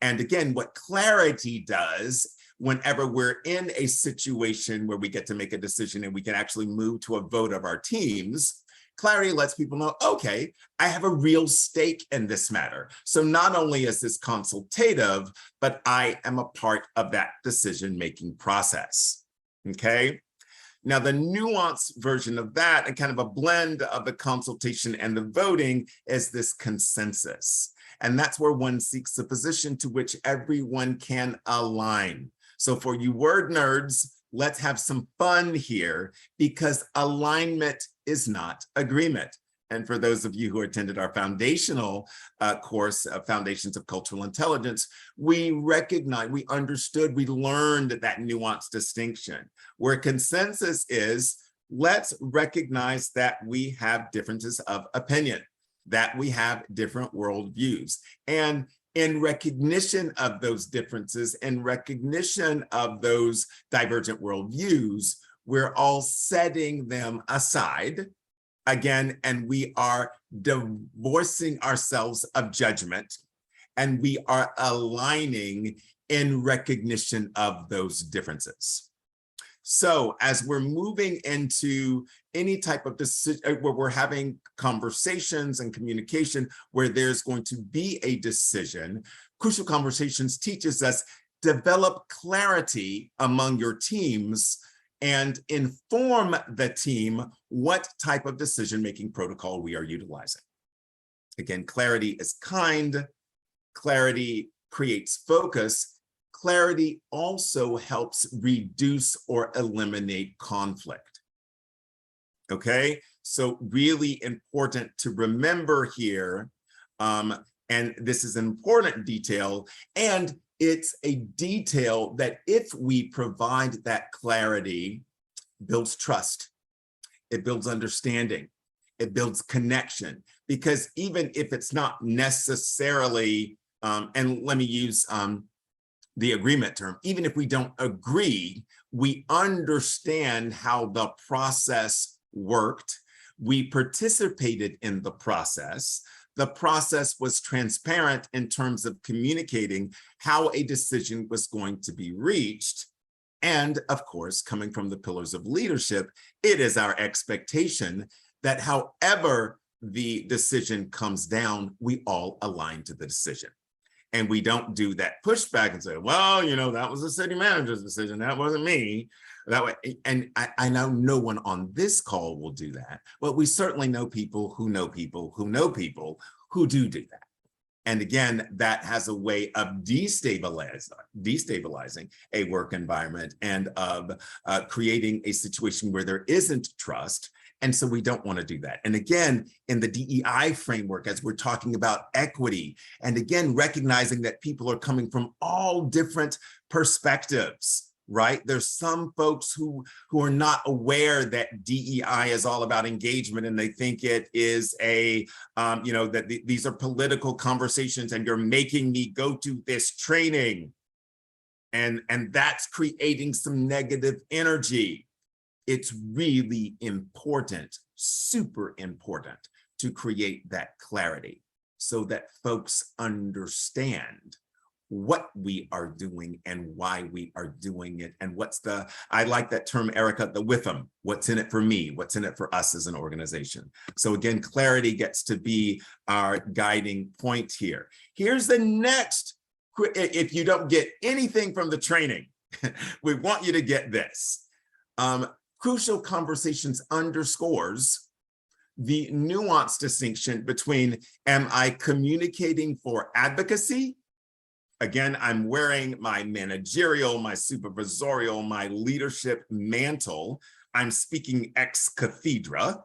And again, what clarity does, whenever we're in a situation where we get to make a decision and we can actually move to a vote of our teams, clarity lets people know, okay, I have a real stake in this matter. So not only is this consultative, but I am a part of that decision-making process, okay? Now, the nuanced version of that, and kind of a blend of the consultation and the voting, is this consensus. And that's where one seeks a position to which everyone can align. So for you word nerds, let's have some fun here, because alignment is not agreement. And for those of you who attended our foundational course, Foundations of Cultural Intelligence, we recognized, we understood, we learned that nuanced distinction, where consensus is, let's recognize that we have differences of opinion, that we have different worldviews. And in recognition of those differences, in recognition of those divergent worldviews, we're all setting them aside again, and we are divorcing ourselves of judgment, and we are aligning in recognition of those differences. So as we're moving into any type of decision, where we're having conversations and communication where there's going to be a decision, Crucial Conversations teaches us, develop clarity among your teams and inform the team what type of decision-making protocol we are utilizing. Again, clarity is kind, clarity creates focus, clarity also helps reduce or eliminate conflict. Okay, so really important to remember here, and this is an important detail, and it's a detail that if we provide that clarity, builds trust, it builds understanding, it builds connection, because even if it's not necessarily, and let me use the agreement term, even if we don't agree, we understand how the process worked, we participated in the process was transparent in terms of communicating how a decision was going to be reached. And of course, coming from the pillars of leadership, it is our expectation that however the decision comes down, we all align to the decision. And we don't do that pushback and say, well, that was the city manager's decision. That wasn't me. That way, and I know no one on this call will do that, but we certainly know people who know people who know people who do that. And again, that has a way of destabilizing a work environment and of creating a situation where there isn't trust. And so we don't want to do that. And again, in the DEI framework, as we're talking about equity, and again, recognizing that people are coming from all different perspectives, right? There's some folks who are not aware that DEI is all about engagement, and they think it is that these are political conversations and you're making me go to this training. And that's creating some negative energy. It's really important, super important, to create that clarity so that folks understand what we are doing and why we are doing it. And I like that term, Erica, the WIFM, what's in it for me, what's in it for us as an organization. So again, clarity gets to be our guiding point here. Here's the next, if you don't get anything from the training, we want you to get this. Crucial Conversations underscores the nuanced distinction between, am I communicating for advocacy? Again, I'm wearing my managerial, my supervisorial, my leadership mantle. I'm speaking ex cathedra,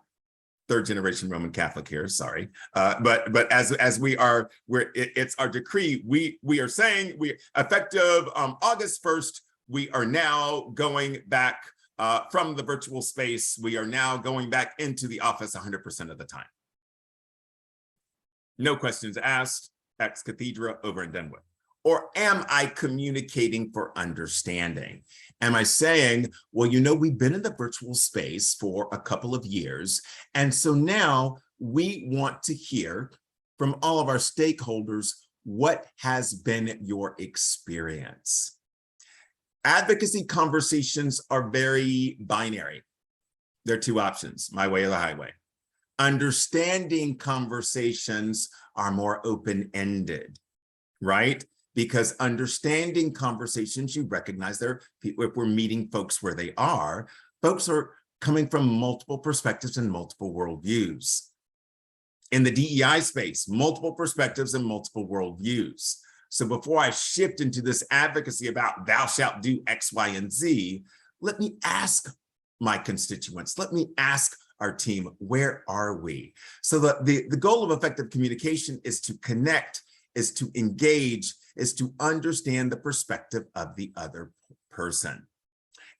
third generation Roman Catholic here, sorry. But as it's our decree, we are saying, effective August 1st, we are now going back from the virtual space, we are now going back into the office 100% of the time. No questions asked, ex cathedra, over and done with. Or am I communicating for understanding? Am I saying, well, you know, we've been in the virtual space for a couple of years, and so now we want to hear from all of our stakeholders, what has been your experience? Advocacy conversations are very binary. There are two options, my way or the highway. Understanding conversations are more open-ended, right? Because understanding conversations, you recognize there, if we're meeting folks where they are, folks are coming from multiple perspectives and multiple worldviews. In the DEI space, multiple perspectives and multiple worldviews. So before I shift into this advocacy about thou shalt do X, Y, and Z, let me ask my constituents, let me ask our team, where are we? So the goal of effective communication is to connect, is to engage, is to understand the perspective of the other person.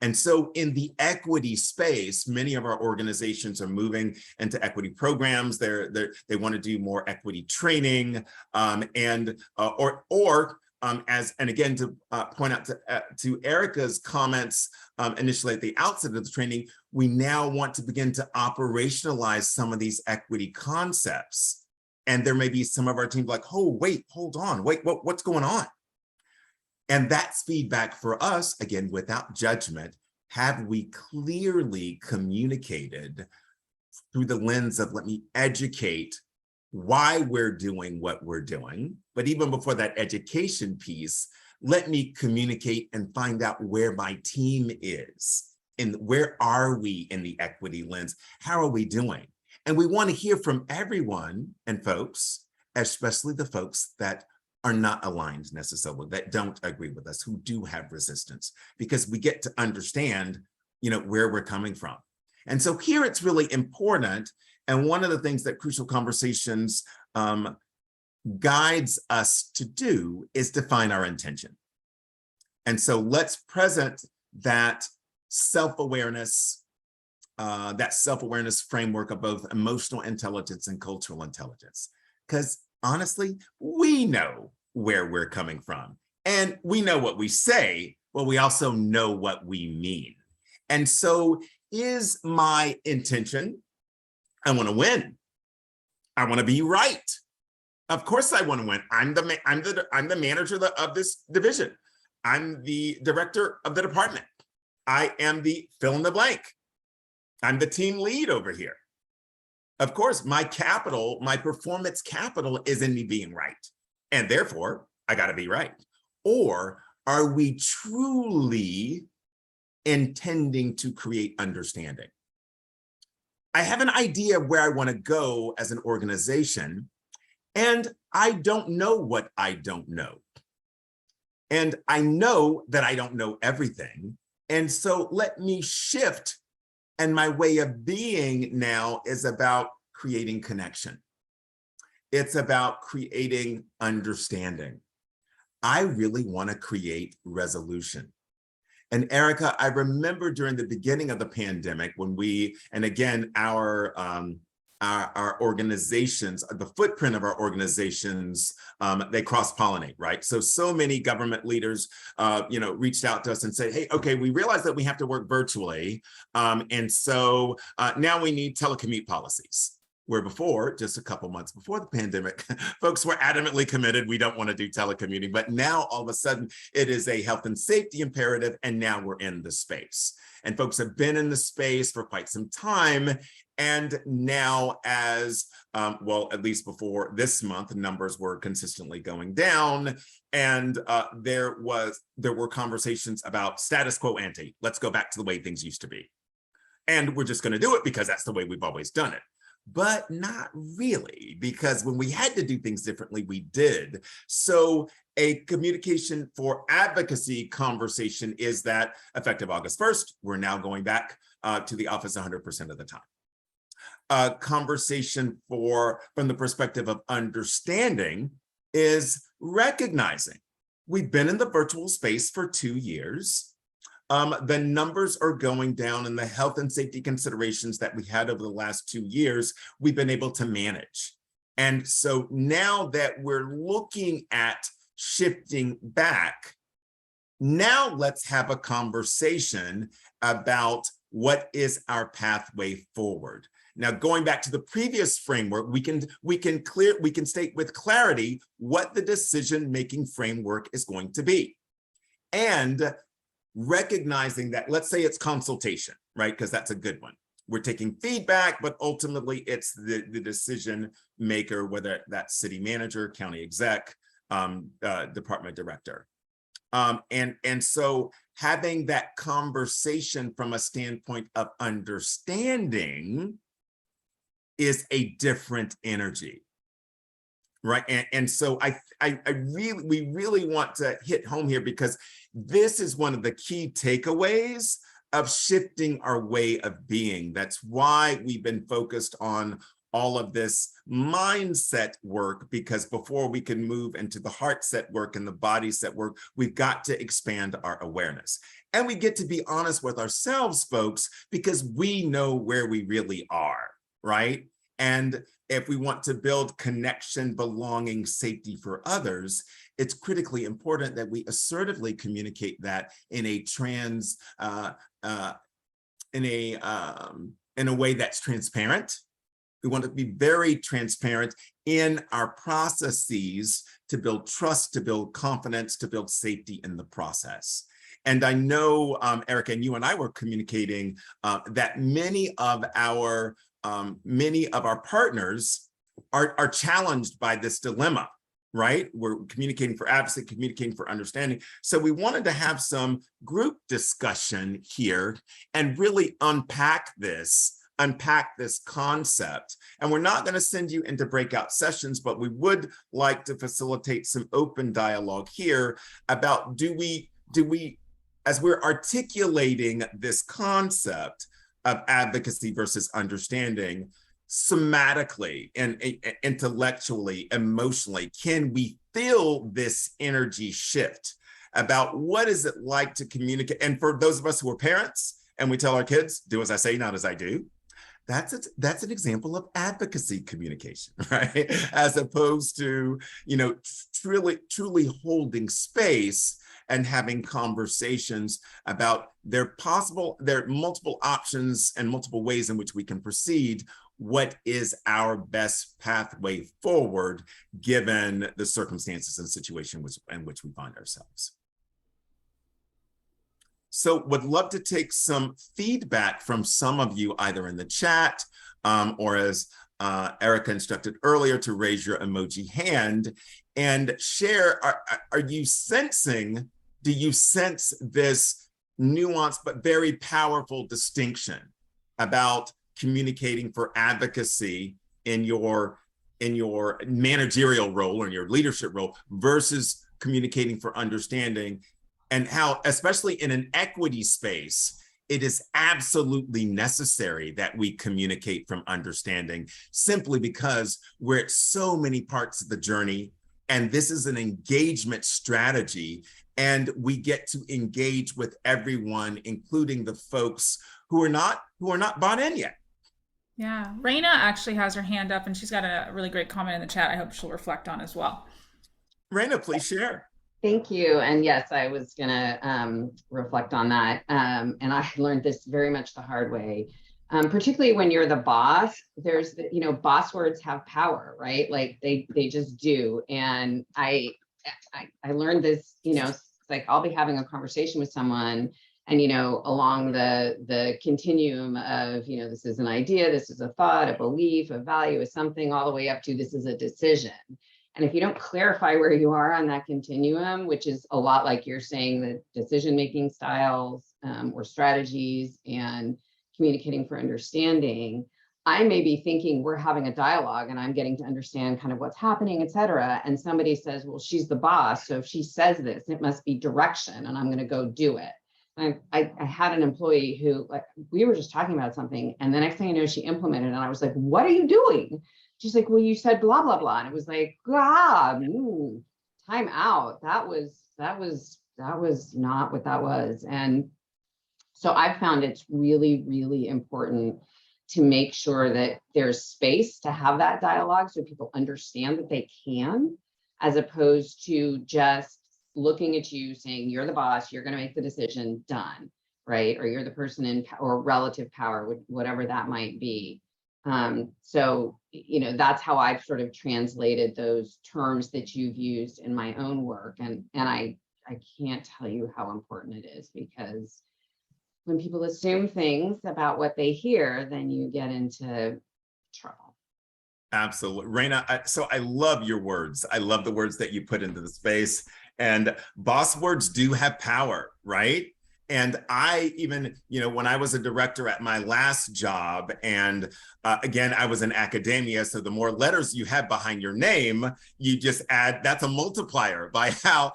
And so in the equity space, many of our organizations are moving into equity programs. They want to do more equity training, and again, to point out to Erica's comments initially at the outset of the training, we now want to begin to operationalize some of these equity concepts. And there may be some of our teams like, oh, wait, hold on, wait, what's going on? And that's feedback for us, again, without judgment. Have we clearly communicated through the lens of, let me educate why we're doing what we're doing? But even before that education piece, let me communicate and find out where my team is and where are we in the equity lens? How are we doing? And we want to hear from everyone and folks, especially the folks that are not aligned necessarily, that don't agree with us, who do have resistance, because we get to understand, you know, where we're coming from. And so here it's really important. And one of the things that Crucial Conversations guides us to do is define our intention. And so let's present that self-awareness framework of both emotional intelligence and cultural intelligence. Because honestly, we know where we're coming from and we know what we say, but we also know what we mean. And so is my intention, I want to win. I want to be right. Of course I want to win. I'm the manager of this division. I'm the director of the department. I am the fill in the blank. I'm the team lead over here. Of course, my capital, my performance capital is in me being right. And therefore, I got to be right. Or are we truly intending to create understanding? I have an idea of where I want to go as an organization, and I don't know what I don't know. And I know that I don't know everything. And so let me shift. And my way of being now is about creating connection. It's about creating understanding. I really want to create resolution. And Erica, I remember during the beginning of the pandemic when we, and again, our organizations, the footprint of our organizations, they cross-pollinate, right? So many government leaders, reached out to us and said, hey, okay, we realize that we have to work virtually. And so now we need telecommute policies. Where before, just a couple months before the pandemic, folks were adamantly committed, we don't want to do telecommuting, but now all of a sudden it is a health and safety imperative, and now we're in the space. And folks have been in the space for quite some time, and now as, at least before this month, numbers were consistently going down, and there were conversations about status quo ante, let's go back to the way things used to be. And we're just going to do it because that's the way we've always done it. But not really, because when we had to do things differently, we did. So a communication for advocacy conversation is that effective August 1st, we're now going back to the office 100% of the time. A conversation from the perspective of understanding is recognizing we've been in the virtual space for 2 years. the numbers are going down, and the health and safety considerations that we had over the last 2 years, we've been able to manage. And so now that we're looking at shifting back, now let's have a conversation about what is our pathway forward. Now, going back to the previous framework, we can state with clarity what the decision-making framework is going to be. And recognizing that, let's say it's consultation, right? Because that's a good one. We're taking feedback, but ultimately it's the decision maker, whether that's city manager, county exec, department director. And so having that conversation from a standpoint of understanding is a different energy, right? And so we really want to hit home here, because this is one of the key takeaways of shifting our way of being. That's why we've been focused on all of this mindset work, because before we can move into the heart set work and the body set work, we've got to expand our awareness. And we get to be honest with ourselves, folks, because we know where we really are, right? And if we want to build connection, belonging, safety for others, it's critically important that we assertively communicate that in a in a way that's transparent. We want to be very transparent in our processes to build trust, to build confidence, to build safety in the process. And I know, Erica, and you and I were communicating that many of our partners are challenged by this dilemma, right? We're communicating for advocacy, communicating for understanding. So we wanted to have some group discussion here and really unpack this concept. And we're not going to send you into breakout sessions, but we would like to facilitate some open dialogue here about do we, as we're articulating this concept of advocacy versus understanding, somatically and intellectually, emotionally, can we feel this energy shift about what is it like to communicate? And for those of us who are parents and we tell our kids, do as I say, not as I do, that's an example of advocacy communication, right? As opposed to, truly holding space and having conversations about there are multiple options and multiple ways in which we can proceed. What is our best pathway forward given the circumstances and situation in which we find ourselves? So would love to take some feedback from some of you, either in the chat or as Erica instructed earlier, to raise your emoji hand and share. Do you sense this nuanced but very powerful distinction about communicating for advocacy in your managerial role or in your leadership role versus communicating for understanding, and how, especially in an equity space, it is absolutely necessary that we communicate from understanding, simply because we're at so many parts of the journey, and this is an engagement strategy, and we get to engage with everyone, including the folks who are not bought in yet. Yeah, Raina actually has her hand up, and she's got a really great comment in the chat I hope she'll reflect on as well. Raina, please share. Thank you. And yes, I was going to reflect on that. And I learned this very much the hard way, particularly when you're the boss. There's, boss words have power, right? Like they just do. And I learned this, it's like I'll be having a conversation with someone, and, along the continuum of, this is an idea, this is a thought, a belief, a value, a something, all the way up to this is a decision. And if you don't clarify where you are on that continuum, which is a lot like you're saying, the decision-making styles or strategies and communicating for understanding, I may be thinking we're having a dialogue and I'm getting to understand kind of what's happening, et cetera. And somebody says, well, she's the boss, so if she says this, it must be direction and I'm going to go do it. And I had an employee who, like, we were just talking about something, and the next thing I know, she implemented, and I was like, what are you doing? She's like, well, you said blah, blah, blah. And it was like, God, time out. That was not what that was. And So I've found it's really, really important to make sure that there's space to have that dialogue so people understand that they can, as opposed to just looking at you saying, you're the boss, you're going to make the decision, done, right? Or you're the person in or relative power, whatever that might be. So, that's how I've sort of translated those terms that you've used in my own work. And I can't tell you how important it is, because when people assume things about what they hear, then you get into trouble. Absolutely. Raina, so I love your words. I love the words that you put into the space. And boss words do have power, right? And I even, when I was a director at my last job, and again, I was in academia, so the more letters you have behind your name, you just add, that's a multiplier by how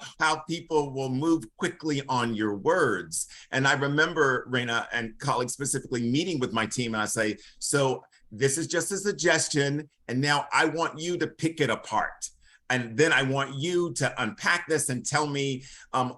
people will move quickly on your words. And I remember, Raina and colleagues specifically, meeting with my team, and I say, so this is just a suggestion, and now I want you to pick it apart. And then I want you to unpack this and tell me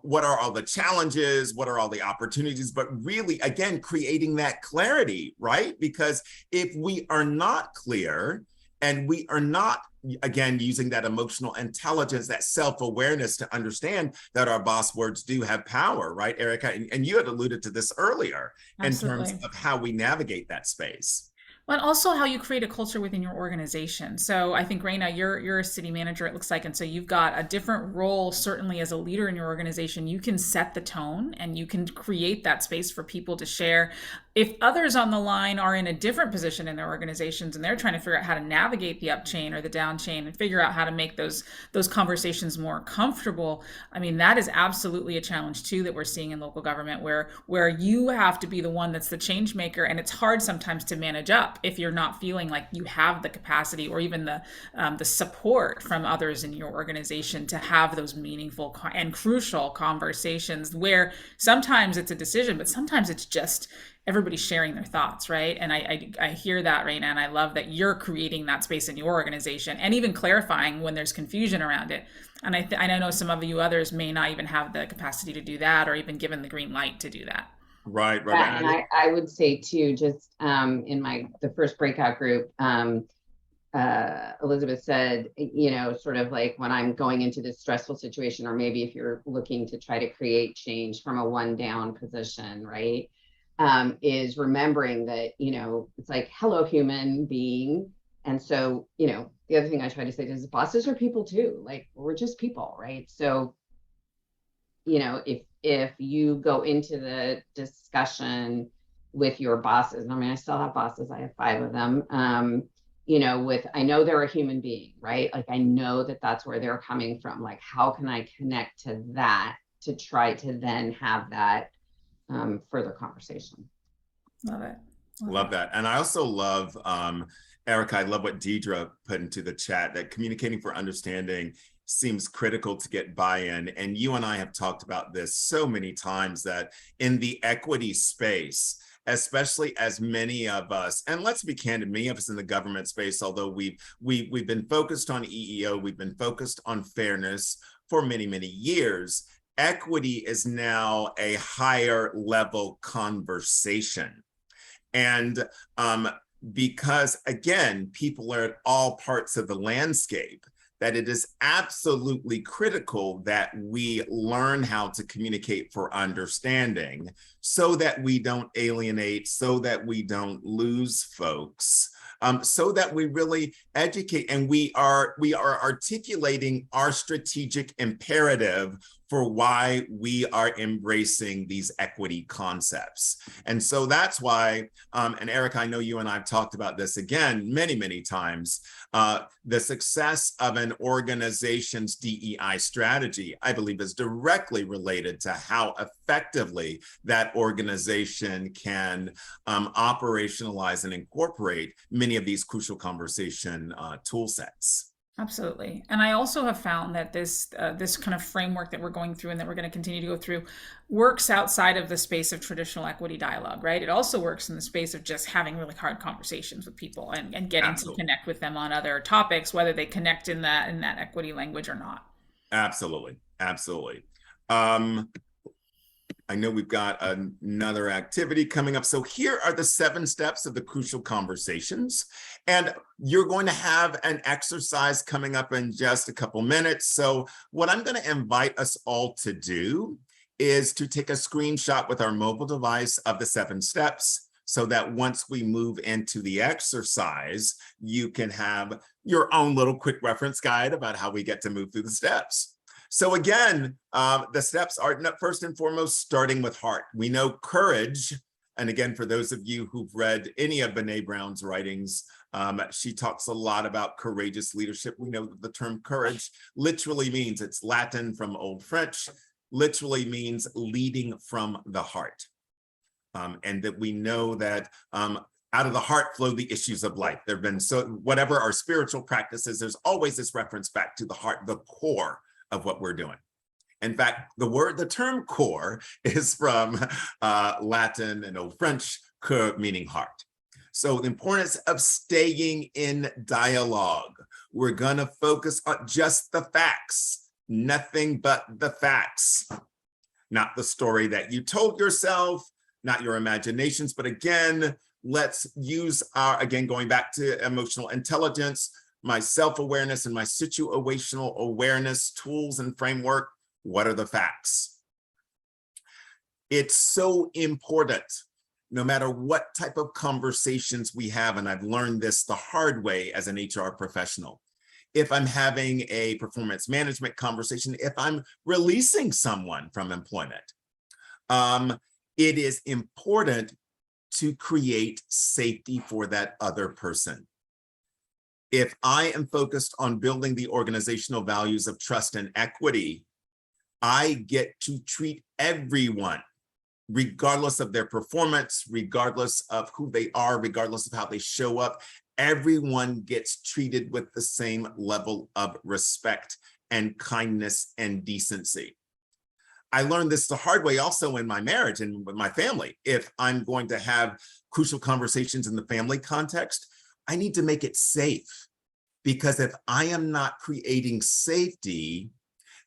what are all the challenges, what are all the opportunities, but really, again, creating that clarity, right? Because if we are not clear and we are not, again, using that emotional intelligence, that self-awareness to understand that our boss words do have power, right, Erica? And you had alluded to this earlier. Absolutely. In terms of how we navigate that space. But also how you create a culture within your organization. So I think, Raina, you're a city manager, it looks like, and so you've got a different role, certainly as a leader in your organization. You can set the tone and you can create that space for people to share. If others on the line are in a different position in their organizations and they're trying to figure out how to navigate the up chain or the down chain and figure out how to make those conversations more comfortable, I mean, that is absolutely a challenge too that we're seeing in local government, where you have to be the one that's the change maker, and it's hard sometimes to manage up if you're not feeling like you have the capacity or even the support from others in your organization to have those meaningful and crucial conversations, where sometimes it's a decision, but sometimes it's just everybody sharing their thoughts, right? And I hear that, Raina, and I love that you're creating that space in your organization and even clarifying when there's confusion around it. And I know some of you others may not even have the capacity to do that, or even given the green light to do that. Right. Yeah, and I would say too, just in the first breakout group, Elizabeth said, sort of like when I'm going into this stressful situation, or maybe if you're looking to try to create change from a one down position, right? Is remembering that, it's like, hello, human being. And so, the other thing I try to say is bosses are people too. Like, we're just people, right? So, if you go into the discussion with your bosses, I mean, I still have bosses, I have 5 of them, I know they're a human being, right? Like, I know that that's where they're coming from. Like, how can I connect to that to try to then have that further conversation? Love it. Love that. And I also love, Erica, I love what Deidre put into the chat, that communicating for understanding seems critical to get buy-in. And you and I have talked about this so many times, that in the equity space, especially as many of us, and let's be candid, many of us in the government space, although we've been focused on EEO, we've been focused on fairness for many, many years, equity is now a higher level conversation. And because, again, people are at all parts of the landscape, that it is absolutely critical that we learn how to communicate for understanding, so that we don't alienate, so that we don't lose folks, so that we really educate, and we are articulating our strategic imperative for why we are embracing these equity concepts. And so that's why, and Eric, I know you and I have talked about this again many, many times, the success of an organization's DEI strategy, I believe, is directly related to how effectively that organization can operationalize and incorporate many of these crucial conversation tool sets. Absolutely. And I also have found that this kind of framework that we're going through and that we're going to continue to go through works outside of the space of traditional equity dialogue, right? It also works in the space of just having really hard conversations with people and getting Absolutely. to connect with them on other topics, whether they connect in that equity language or not. Absolutely. Absolutely. I know we've got another activity coming up. So here are the 7 steps of the crucial conversations. And you're going to have an exercise coming up in just a couple minutes. So what I'm going to invite us all to do is to take a screenshot with our mobile device of the 7 steps, so that once we move into the exercise, you can have your own little quick reference guide about how we get to move through the steps. So again, the steps are first and foremost starting with heart. We know courage, and again, for those of you who've read any of Brené Brown's writings, she talks a lot about courageous leadership. We know that the term courage literally means, it's Latin from Old French, literally means leading from the heart. And that we know that out of the heart flow the issues of life. There have been, so whatever our spiritual practices, there's always this reference back to the heart, the core of what we're doing. In fact, the term core is from Latin and Old French, cœur, meaning heart. So the importance of staying in dialogue. We're gonna focus on just the facts, nothing but the facts, not the story that you told yourself, not your imaginations, but again, let's use our, again, going back to emotional intelligence, my self-awareness and my situational awareness tools and framework. What are the facts? It's so important, no matter what type of conversations we have, and I've learned this the hard way as an HR professional. If I'm having a performance management conversation, if I'm releasing someone from employment, it is important to create safety for that other person. If I am focused on building the organizational values of trust and equity, I get to treat everyone, regardless of their performance, regardless of who they are, regardless of how they show up, everyone gets treated with the same level of respect and kindness and decency. I learned this the hard way also in my marriage and with my family. If I'm going to have crucial conversations in the family context, I need to make it safe, because if I am not creating safety,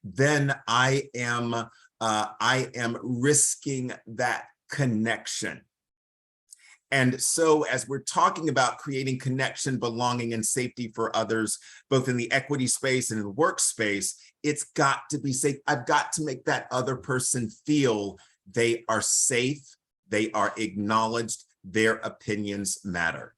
then I am risking that connection. And so as we're talking about creating connection, belonging, and safety for others, both in the equity space and in the workspace, it's got to be safe. I've got to make that other person feel they are safe, they are acknowledged, their opinions matter.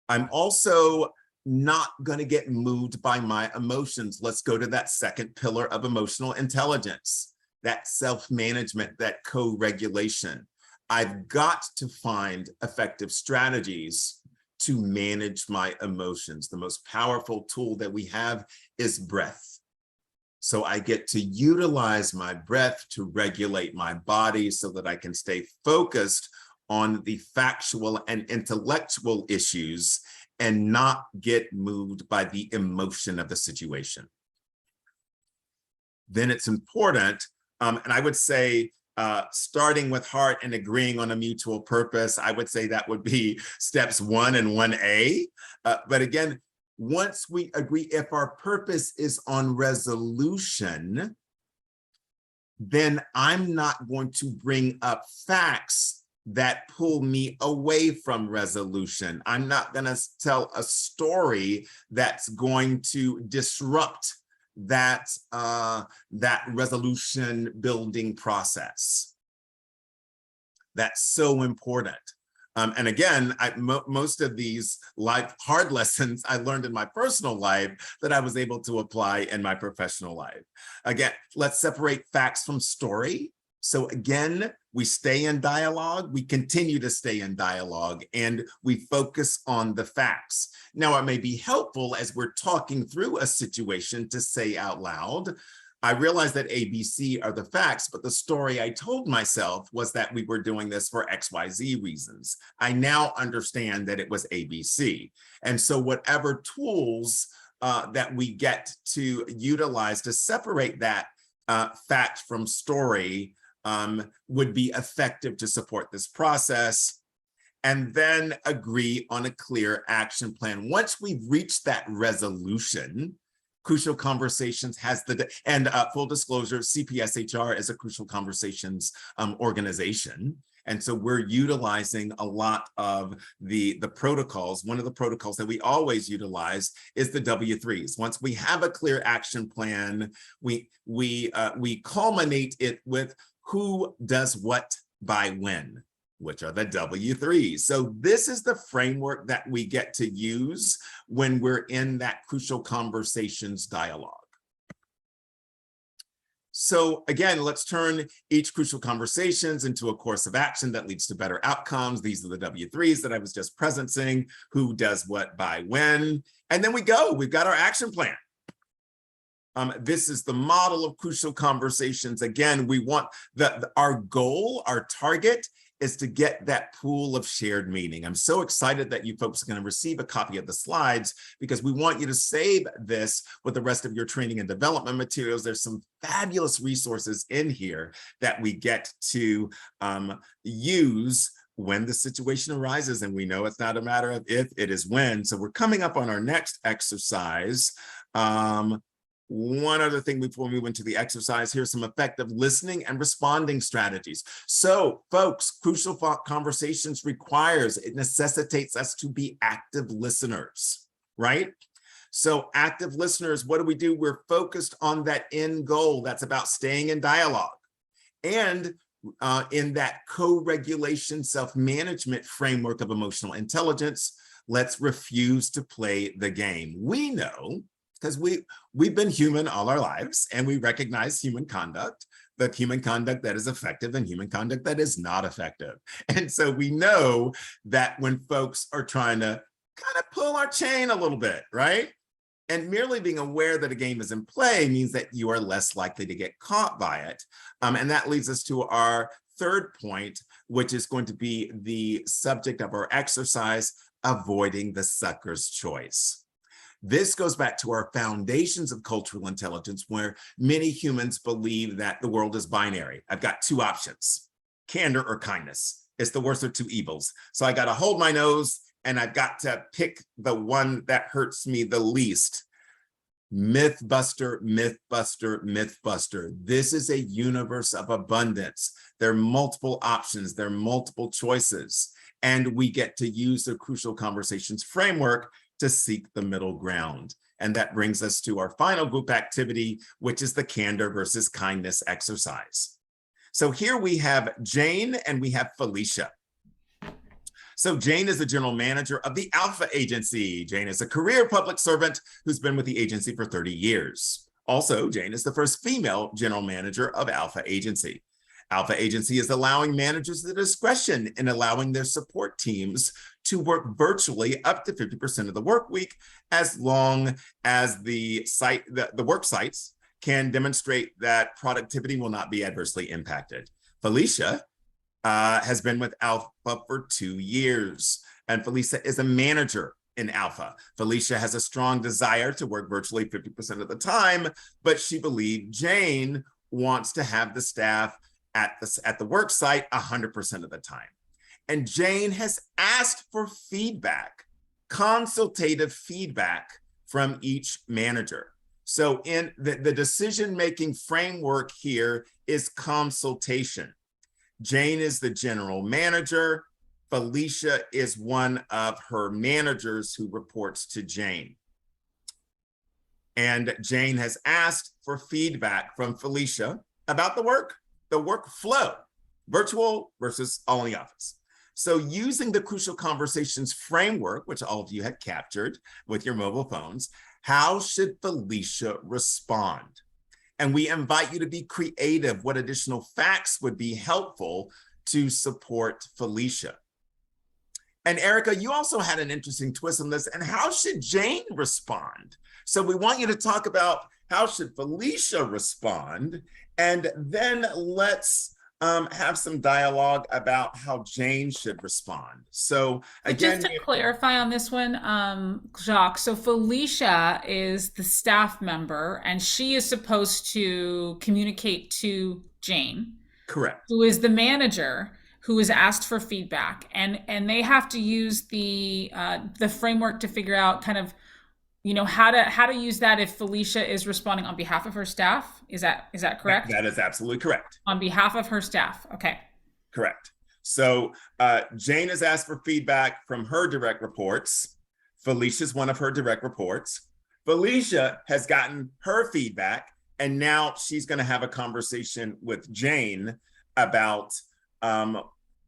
I'm also not going to get moved by my emotions. Let's go to that second pillar of emotional intelligence, that self-management, that co-regulation. I've got to find effective strategies to manage my emotions. The most powerful tool that we have is breath. So I get to utilize my breath to regulate my body so that I can stay focused on the factual and intellectual issues and not get moved by the emotion of the situation. Then it's important, and I would say, starting with heart and agreeing on a mutual purpose, I would say that would be steps 1 and 1A. But again, once we agree, if our purpose is on resolution, then I'm not going to bring up facts that pull me away from resolution. I'm not going to tell a story that's going to disrupt that resolution building process. That's so important. And again, most of these life hard lessons I learned in my personal life that I was able to apply in my professional life. Again, let's separate facts from story. So again, we stay in dialogue, we continue to stay in dialogue, and we focus on the facts. Now, it may be helpful as we're talking through a situation to say out loud, I realize that ABC are the facts, but the story I told myself was that we were doing this for XYZ reasons. I now understand that it was ABC. And so whatever tools that we get to utilize to separate that fact from story would be effective to support this process, and then agree on a clear action plan. Once we've reached that resolution, Crucial Conversations has and full disclosure, CPSHR is a Crucial Conversations organization. And so we're utilizing a lot of the protocols. One of the protocols that we always utilize is the W3s. Once we have a clear action plan, we culminate it with who does what by when, which are the W3s. So this is the framework that we get to use when we're in that Crucial Conversations dialogue. So again, let's turn each Crucial Conversations into a course of action that leads to better outcomes. These are the W3s that I was just presencing, who does what by when, and then we've got our action plan. This is the model of Crucial Conversations. Again, we want our goal, our target is to get that pool of shared meaning. I'm so excited that you folks are going to receive a copy of the slides because we want you to save this with the rest of your training and development materials. There's some fabulous resources in here that we get to use when the situation arises. And we know it's not a matter of if, it is when. So we're coming up on our next exercise. One other thing before we move into the exercise, here's some effective listening and responding strategies. So folks, Crucial Conversations it necessitates us to be active listeners, right? So active listeners, what do? We're focused on that end goal. That's about staying in dialogue. And in that co-regulation self-management framework of emotional intelligence, let's refuse to play the game. We know, because we've been human all our lives and we recognize human conduct, but human conduct that is effective and human conduct that is not effective. And so we know that when folks are trying to kind of pull our chain a little bit, right? And merely being aware that a game is in play means that you are less likely to get caught by it. And that leads us to our third point, which is going to be the subject of our exercise, avoiding the sucker's choice. This goes back to our foundations of cultural intelligence, where many humans believe that the world is binary. I've got two options, candor or kindness. It's the worst of two evils. So I got to hold my nose and I've got to pick the one that hurts me the least. Mythbuster, mythbuster, mythbuster. This is a universe of abundance. There are multiple options. There are multiple choices. And we get to use the Crucial Conversations framework to seek the middle ground. And that brings us to our final group activity, which is the candor versus kindness exercise. So here we have Jane and we have Felicia. So Jane is the general manager of the Alpha Agency. Jane is a career public servant who's been with the agency for 30 years. Also, Jane is the first female general manager of Alpha Agency. Alpha Agency is allowing managers the discretion in allowing their support teams to work virtually up to 50% of the work week, as long as the work sites can demonstrate that productivity will not be adversely impacted. Felicia has been with Alpha for 2 years, and Felicia is a manager in Alpha. Felicia has a strong desire to work virtually 50% of the time, but she believed Jane wants to have the staff at the work site 100% of the time. And Jane has asked for feedback, consultative feedback from each manager. So in the decision-making framework here is consultation. Jane is the general manager. Felicia is one of her managers who reports to Jane. And Jane has asked for feedback from Felicia about the workflow, virtual versus all in the office. So using the Crucial Conversations framework, which all of you had captured with your mobile phones, how should Felicia respond? And we invite you to be creative. What additional facts would be helpful to support Felicia? And Erica, you also had an interesting twist on this. And how should Jane respond? So we want you to talk about how should Felicia respond? And then let's have some dialogue about how Jane should respond. So again, just to clarify on this one, Jacques, so Felicia is the staff member and she is supposed to communicate to Jane. Correct. Who is the manager who is asked for feedback, and they have to use the framework to figure out kind of how to use that if Felicia is responding on behalf of her staff. Is that correct? That is absolutely correct. On behalf of her staff. Okay. Correct. So Jane has asked for feedback from her direct reports. Felicia's one of her direct reports. Felicia has gotten her feedback, and now she's going to have a conversation with Jane about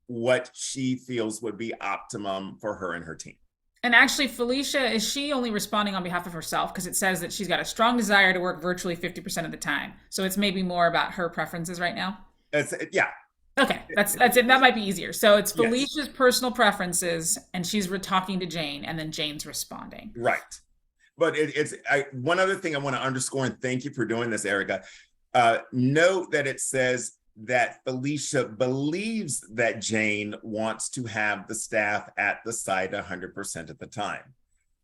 what she feels would be optimum for her and her team. And actually, Felicia, is she only responding on behalf of herself? Because it says that she's got a strong desire to work virtually 50% of the time. So it's maybe more about her preferences right now. Yeah. Okay, that's it. That might be easier. So it's Yes. Felicia's personal preferences, and she's talking to Jane, and then Jane's responding. Right. But one other thing I want to underscore, and thank you for doing this, Erica. Note that it says that Felicia believes that Jane wants to have the staff at the site 100% of the time.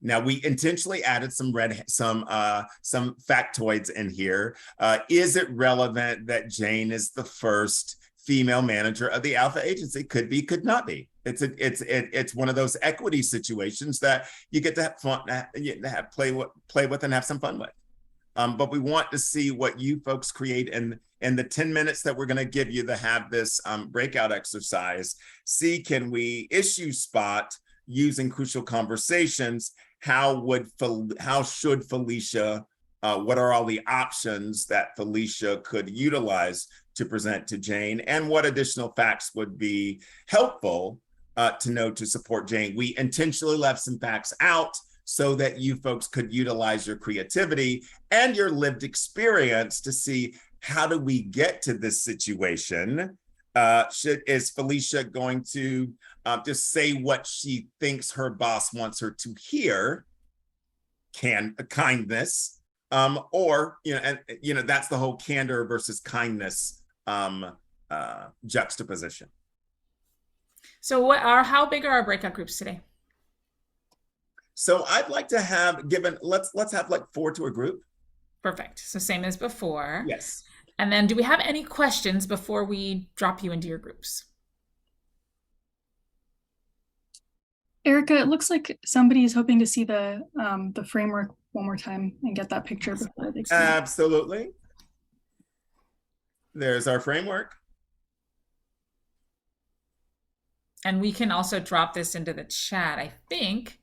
Now, we intentionally added some factoids in here. Is it relevant that Jane is the first female manager of the Alpha agency? Could be, could not be. It's one of those equity situations that you get to have fun, play with, and have some fun with. But we want to see what you folks create in the 10 minutes that we're going to give you to have this breakout exercise. See, can we issue spot using crucial conversations? How should Felicia, what are all the options that Felicia could utilize to present to Jane? And what additional facts would be helpful to know to support Jane? We intentionally left some facts out so that you folks could utilize your creativity and your lived experience to see, how do we get to this situation? Is Felicia going to just say what she thinks her boss wants her to hear? Kindness, or that's the whole candor versus kindness juxtaposition. So how big are our breakout groups today? So I'd like to have let's have like 4 to a group. Perfect. So same as before. Yes. And then do we have any questions before we drop you into your groups? Erica, it looks like somebody is hoping to see the framework one more time and get that picture before they explain. Absolutely. There's our framework. And we can also drop this into the chat, I think,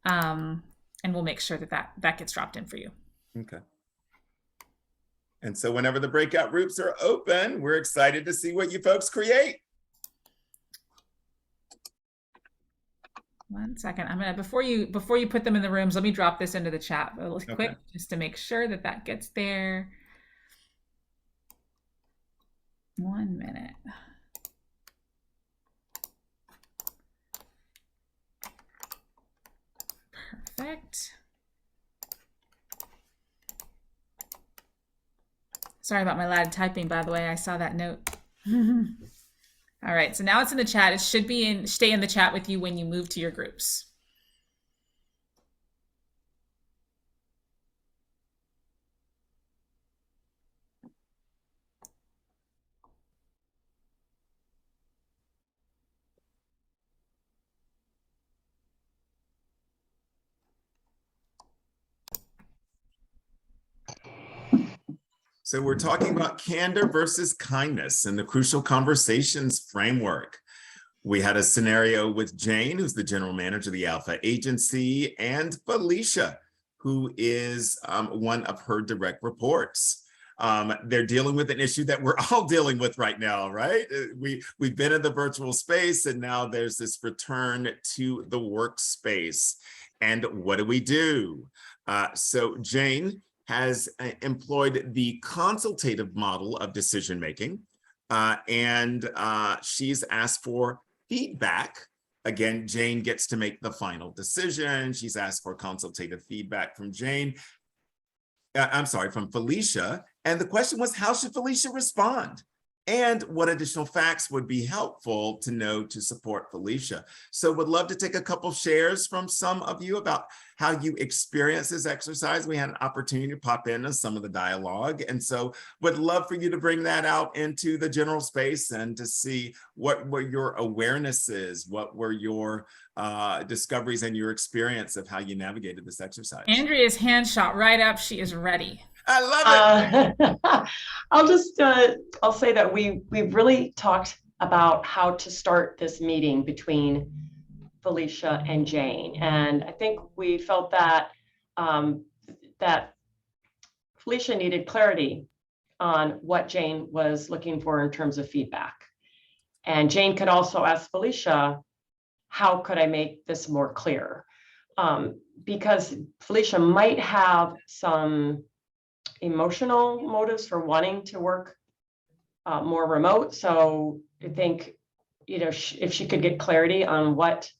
and we'll make sure that gets dropped in for you. Okay. And so whenever the breakout groups are open, we're excited to see what you folks create. 1 second. I'm gonna before you put them in the rooms, let me drop this into the chat really quick, just to make sure that gets there. 1 minute. Perfect. Sorry about my loud typing, by the way. I saw that note. All right, so now it's in the chat. It should stay in the chat with you when you move to your groups. So we're talking about candor versus kindness in the crucial conversations framework. We had a scenario with Jane, who's the general manager of the Alpha agency, and Felicia, who is one of her direct reports. They're dealing with an issue that we're all dealing with right now, right? We've been in the virtual space, and now there's this return to the workspace. And what do we do? So Jane has employed the consultative model of decision-making, and she's asked for feedback. Again, Jane gets to make the final decision. She's asked for consultative feedback from from Felicia. And the question was, how should Felicia respond? and what additional facts would be helpful to know to support Felicia. So would love to take a couple shares from some of you about how you experience this exercise. We had an opportunity to pop into some of the dialogue. And so would love for you to bring that out into the general space and to see what were your awarenesses, what were your discoveries and your experience of how you navigated this exercise. Andrea's hand shot right up. She is ready. I love it. I'll say that we've really talked about how to start this meeting between Felicia and Jane. And I think we felt that that Felicia needed clarity on what Jane was looking for in terms of feedback. And Jane could also ask Felicia, how could I make this more clear? Because Felicia might have some emotional motives for wanting to work more remote. So I think, if she could get clarity on what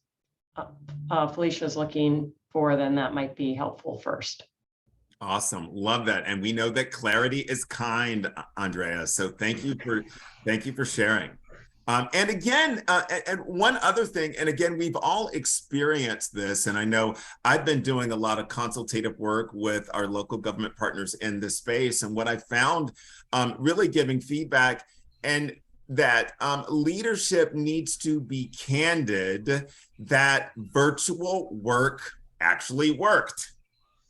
Felicia is looking for, then that might be helpful first. Awesome. Love that. And we know that clarity is kind, Andrea. So thank you for sharing. And again, and one other thing, and again, we've all experienced this, and I know I've been doing a lot of consultative work with our local government partners in this space. And what I found really giving feedback and that leadership needs to be candid that virtual work actually worked.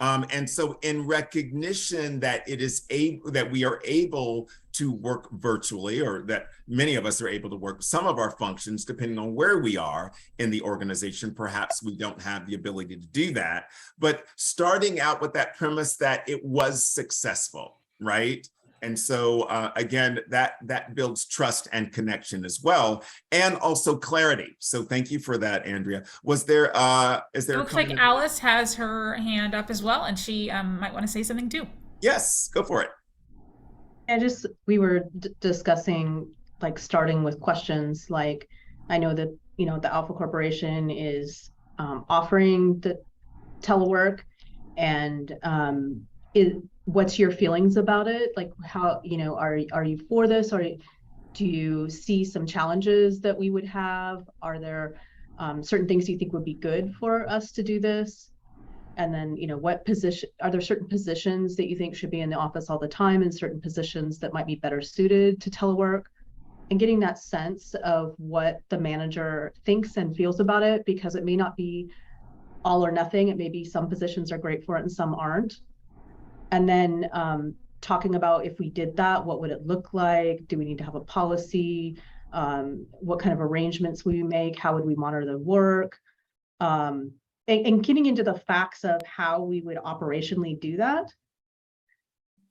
And so in recognition that that we are able to work virtually, or that many of us are able to work some of our functions, depending on where we are in the organization, perhaps we don't have the ability to do that, but starting out with that premise that it was successful, right? And so again, that builds trust and connection as well, and also clarity. So thank you for that, Andrea. Is there? It looks like Alice has her hand up as well, and she might want to say something too. Yes, go for it. And we were discussing like starting with questions like, I know that, the Alpha Corporation is offering the telework, and what's your feelings about it? Like how, are you for this, or do you see some challenges that we would have? Are there certain things you think would be good for us to do this? And then, are there certain positions that you think should be in the office all the time, and certain positions that might be better suited to telework? And getting that sense of what the manager thinks and feels about it, because it may not be all or nothing. It may be some positions are great for it and some aren't. And then talking about, if we did that, what would it look like? Do we need to have a policy? What kind of arrangements would we make? How would we monitor the work? And getting into the facts of how we would operationally do that.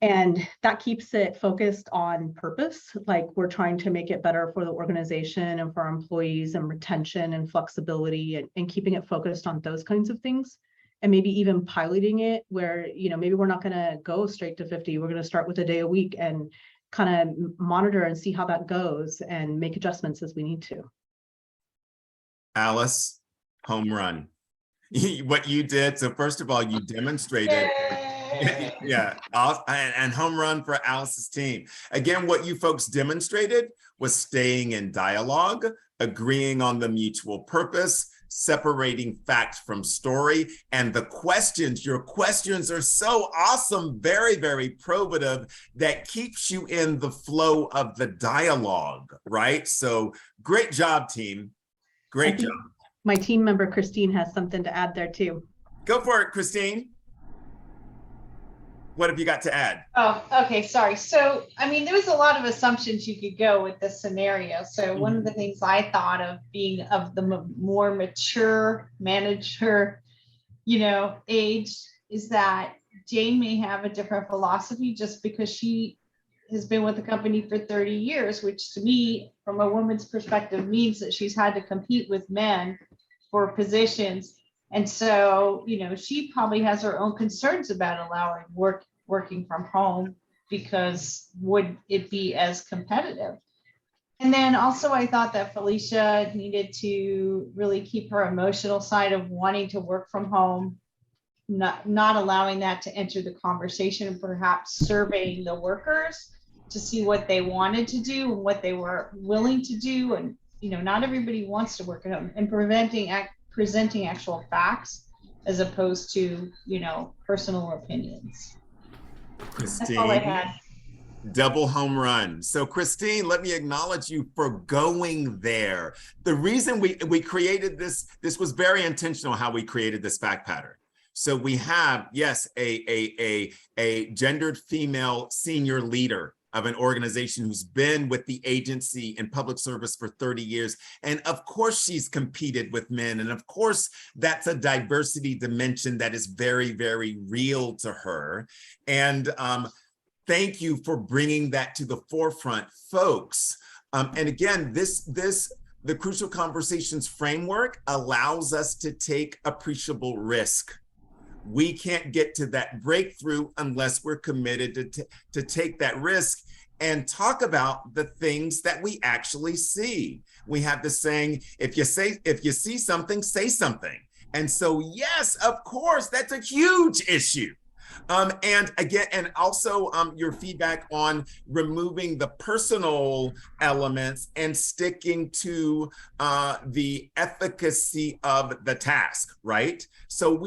And that keeps it focused on purpose. Like, we're trying to make it better for the organization and for our employees, and retention and flexibility, and keeping it focused on those kinds of things. And maybe even piloting it where, maybe we're not going to go straight to 50. We're going to start with a day a week and kind of monitor and see how that goes and make adjustments as we need to. Alice, home run. What you did. So first of all, you demonstrated. Yeah, and home run for Alice's team. Again, what you folks demonstrated was staying in dialogue, agreeing on the mutual purpose, separating fact from story, and your questions are so awesome, very, very probative, that keeps you in the flow of the dialogue, right? So great job, team. Great job. My team member, Christine, has something to add there too. Go for it, Christine. What have you got to add? Oh, okay, sorry. So, there was a lot of assumptions you could go with this scenario. So one of the things I thought of being of the more mature manager, age, is that Jane may have a different philosophy just because she has been with the company for 30 years, which to me, from a woman's perspective, means that she's had to compete with men for positions. And so, she probably has her own concerns about allowing working from home, because would it be as competitive? And then also I thought that Felicia needed to really keep her emotional side of wanting to work from home, not allowing that to enter the conversation, and perhaps surveying the workers to see what they wanted to do and what they were willing to do. And, not everybody wants to work at home, and presenting actual facts as opposed to, personal opinions. That's all I Christine, had. double home run. So Christine, let me acknowledge you for going there. The reason we created this was very intentional how we created this fact pattern. So we have, yes, a gendered female senior leader of an organization who's been with the agency in public service for 30 years. And of course, she's competed with men. And of course, that's a diversity dimension that is very, very real to her. And thank you for bringing that to the forefront, folks. And again, the Crucial Conversations framework allows us to take appreciable risk. We can't get to that breakthrough unless we're committed to take that risk and talk about the things that we actually see. We have the saying, if you see something, say something. And so, yes, of course, that's a huge issue. And again, and also your feedback on removing the personal elements and sticking to the efficacy of the task, right? So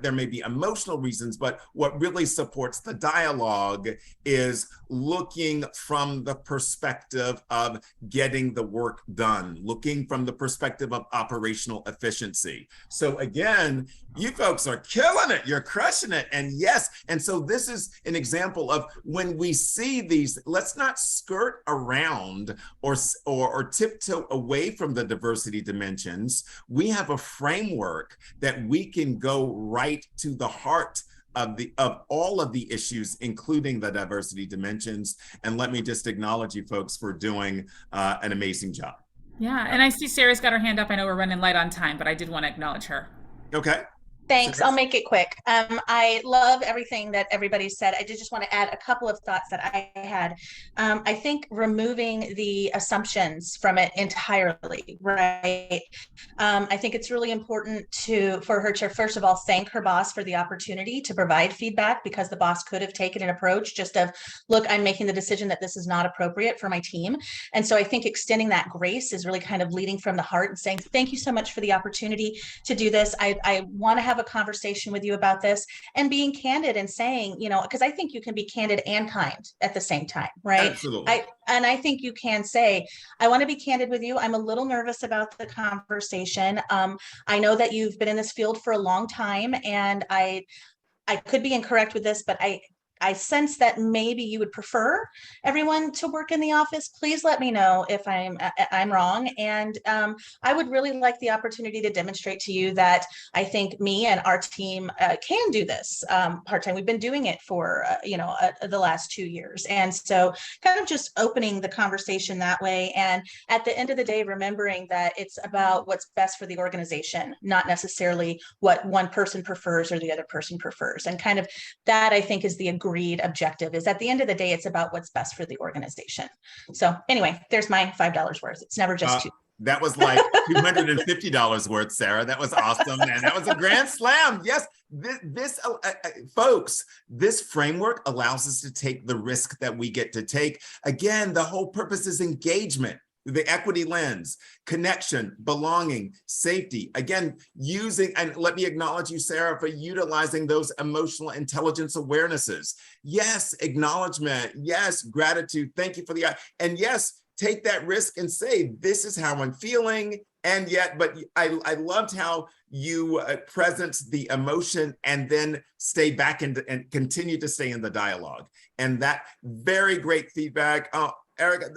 there may be emotional reasons, but what really supports the dialogue is looking from the perspective of getting the work done, looking from the perspective of operational efficiency. So again, you folks are killing it, you're crushing it. And yes, and so this is an example of when we see these, let's not skirt around or tiptoe away from the diversity dimensions. We have a framework that we can go right to the heart of all of the issues, including the diversity dimensions. And let me just acknowledge you folks for doing an amazing job. Yeah, and I see Sarah's got her hand up. I know we're running light on time, but I did want to acknowledge her. Okay. Thanks. I'll make it quick. I love everything that everybody said. I did just want to add a couple of thoughts that I had. I think removing the assumptions from it entirely, right? I think it's really important for her to, first of all, thank her boss for the opportunity to provide feedback, because the boss could have taken an approach just of, look, I'm making the decision that this is not appropriate for my team. And so I think extending that grace is really kind of leading from the heart and saying, thank you so much for the opportunity to do this. I want to have a conversation with you about this, and being candid and saying, because I think you can be candid and kind at the same time, right? Absolutely. I think you can say, I want to be candid with you. I'm a little nervous about the conversation. I know that you've been in this field for a long time, and I could be incorrect with this, but I sense that maybe you would prefer everyone to work in the office. Please let me know if I'm wrong. And I would really like the opportunity to demonstrate to you that I think me and our team can do this part-time. We've been doing it for the last 2 years. And so kind of just opening the conversation that way. And at the end of the day, remembering that it's about what's best for the organization, not necessarily what one person prefers or the other person prefers. And kind of that, I think, is the agreed objective, is at the end of the day, it's about what's best for the organization. So anyway, there's my $5 worth. It's never just two. That was like $250 worth, Sarah. That was awesome. And that was a grand slam. Yes, folks, this framework allows us to take the risk that we get to take. Again, the whole purpose is engagement. The equity lens, connection, belonging, safety. Again, and let me acknowledge you, Sarah, for utilizing those emotional intelligence awarenesses. Yes, acknowledgement. Yes, gratitude. Thank you for and yes, take that risk and say, this is how I'm feeling. And yet, but I loved how you present the emotion and then stay back and continue to stay in the dialogue. And that very great feedback. Erica,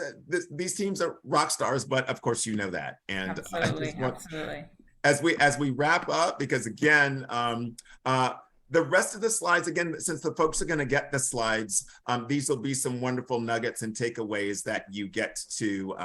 these teams are rock stars, but of course you know that. And absolutely. As we wrap up, because again, the rest of the slides, again, since the folks are going to get the slides, these will be some wonderful nuggets and takeaways that you get to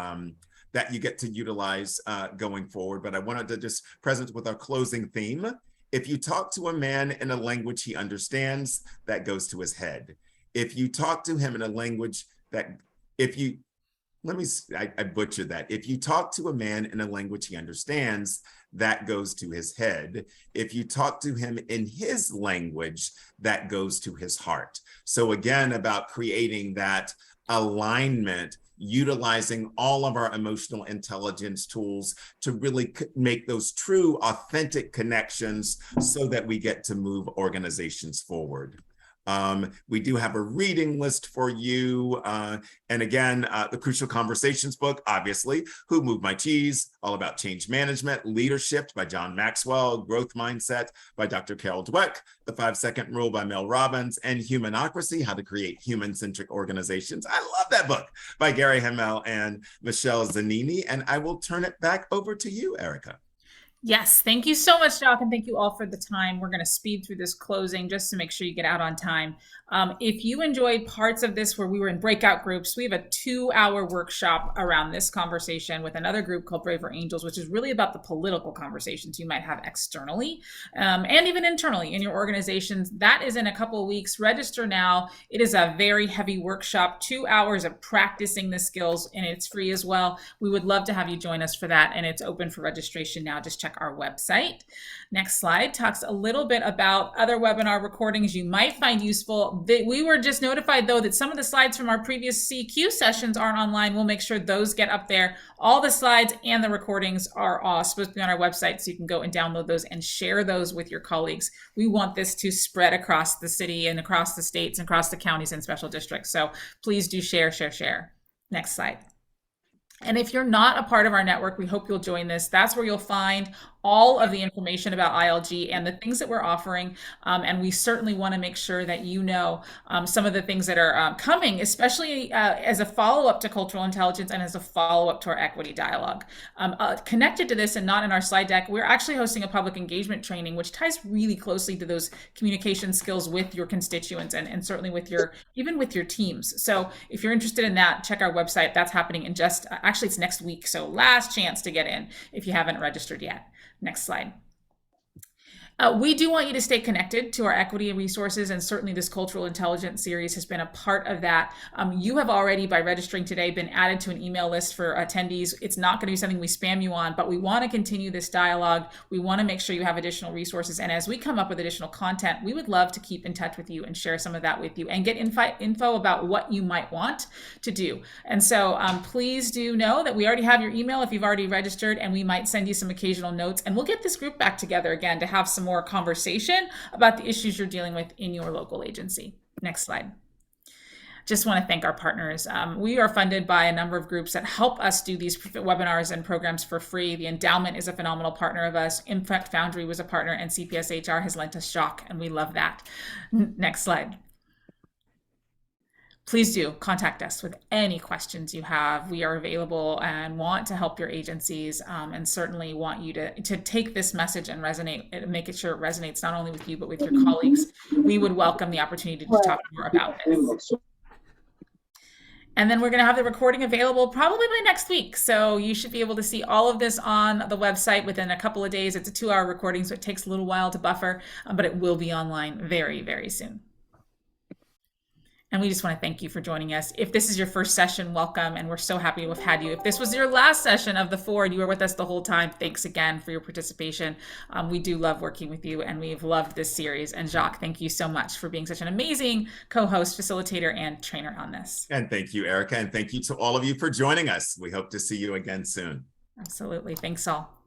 utilize going forward. But I wanted to just present with our closing theme. If you talk to a man in a language he understands, that goes to his head. If you talk to him in a language that I butchered that. If you talk to a man in a language he understands, that goes to his head. If you talk to him in his language, that goes to his heart. So again, about creating that alignment, utilizing all of our emotional intelligence tools to really make those true, authentic connections so that we get to move organizations forward. We do have a reading list for you. And again, the Crucial Conversations book, obviously, Who Moved My Cheese, all about change management, Leadership by John Maxwell, Growth Mindset by Dr. Carol Dweck, The 5-Second Rule by Mel Robbins, and Humanocracy, How to Create Human-Centric Organizations. I love that book by Gary Hamel and Michelle Zanini. And I will turn it back over to you, Erica. Yes, thank you so much, Jacques, and thank you all for the time. We're going to speed through this closing just to make sure you get out on time. If you enjoyed parts of this where we were in breakout groups, we have a 2-hour workshop around this conversation with another group called Braver Angels, which is really about the political conversations you might have externally and even internally in your organizations. That is in a couple of weeks. Register now. It is a very heavy workshop, 2 hours of practicing the skills, and it's free as well. We would love to have you join us for that, and it's open for registration now. Just check our website. Next slide talks a little bit about other webinar recordings you might find useful. We were just notified, though, that some of the slides from our previous CQ sessions aren't online. We'll make sure those get up there. All the slides and the recordings are supposed to be on our website, so you can go and download those and share those with your colleagues. We want this to spread across the city and across the states and across the counties and special districts. So please do share, share, share. Next slide. And if you're not a part of our network, we hope you'll join this. That's where you'll find all of the information about ILG and the things that we're offering. And we certainly want to make sure that you know some of the things that are coming, especially as a follow-up to cultural intelligence and as a follow-up to our equity dialogue. Connected to this and not in our slide deck, we're actually hosting a public engagement training, which ties really closely to those communication skills with your constituents and certainly with even with your teams. So if you're interested in that, check our website. That's happening in actually it's next week. So last chance to get in if you haven't registered yet. Next slide. We do want you to stay connected to our equity resources, and certainly this cultural intelligence series has been a part of that. You have already, by registering today, been added to an email list for attendees. It's not going to be something we spam you on, but we want to continue this dialogue. We want to make sure you have additional resources, and as we come up with additional content, we would love to keep in touch with you and share some of that with you and get info about what you might want to do. And so please do know that we already have your email if you've already registered, and we might send you some occasional notes, and we'll get this group back together again to have some more conversation about the issues you're dealing with in your local agency. Next slide. Just want to thank our partners. We are funded by a number of groups that help us do these webinars and programs for free. The Endowment is a phenomenal partner of us. Impact Foundry was a partner, and CPSHR has lent us Jacques, and we love that. Next slide. Please do contact us with any questions you have. We are available and want to help your agencies, and certainly want you to take this message and make it sure it resonates not only with you, but with your colleagues. We would welcome the opportunity to talk more about this. And then we're going to have the recording available probably by next week. So you should be able to see all of this on the website within a couple of days. It's a 2-hour recording, so it takes a little while to buffer, but it will be online very, very soon. And we just want to thank you for joining us. If this is your first session, welcome, and we're so happy to have had you. If this was your last session of the 4 and you were with us the whole time, thanks again for your participation. We do love working with you, and we've loved this series. And Jacques, thank you so much for being such an amazing co-host, facilitator, and trainer on this. And thank you, Erica, and thank you to all of you for joining us. We hope to see you again soon. Absolutely. Thanks all.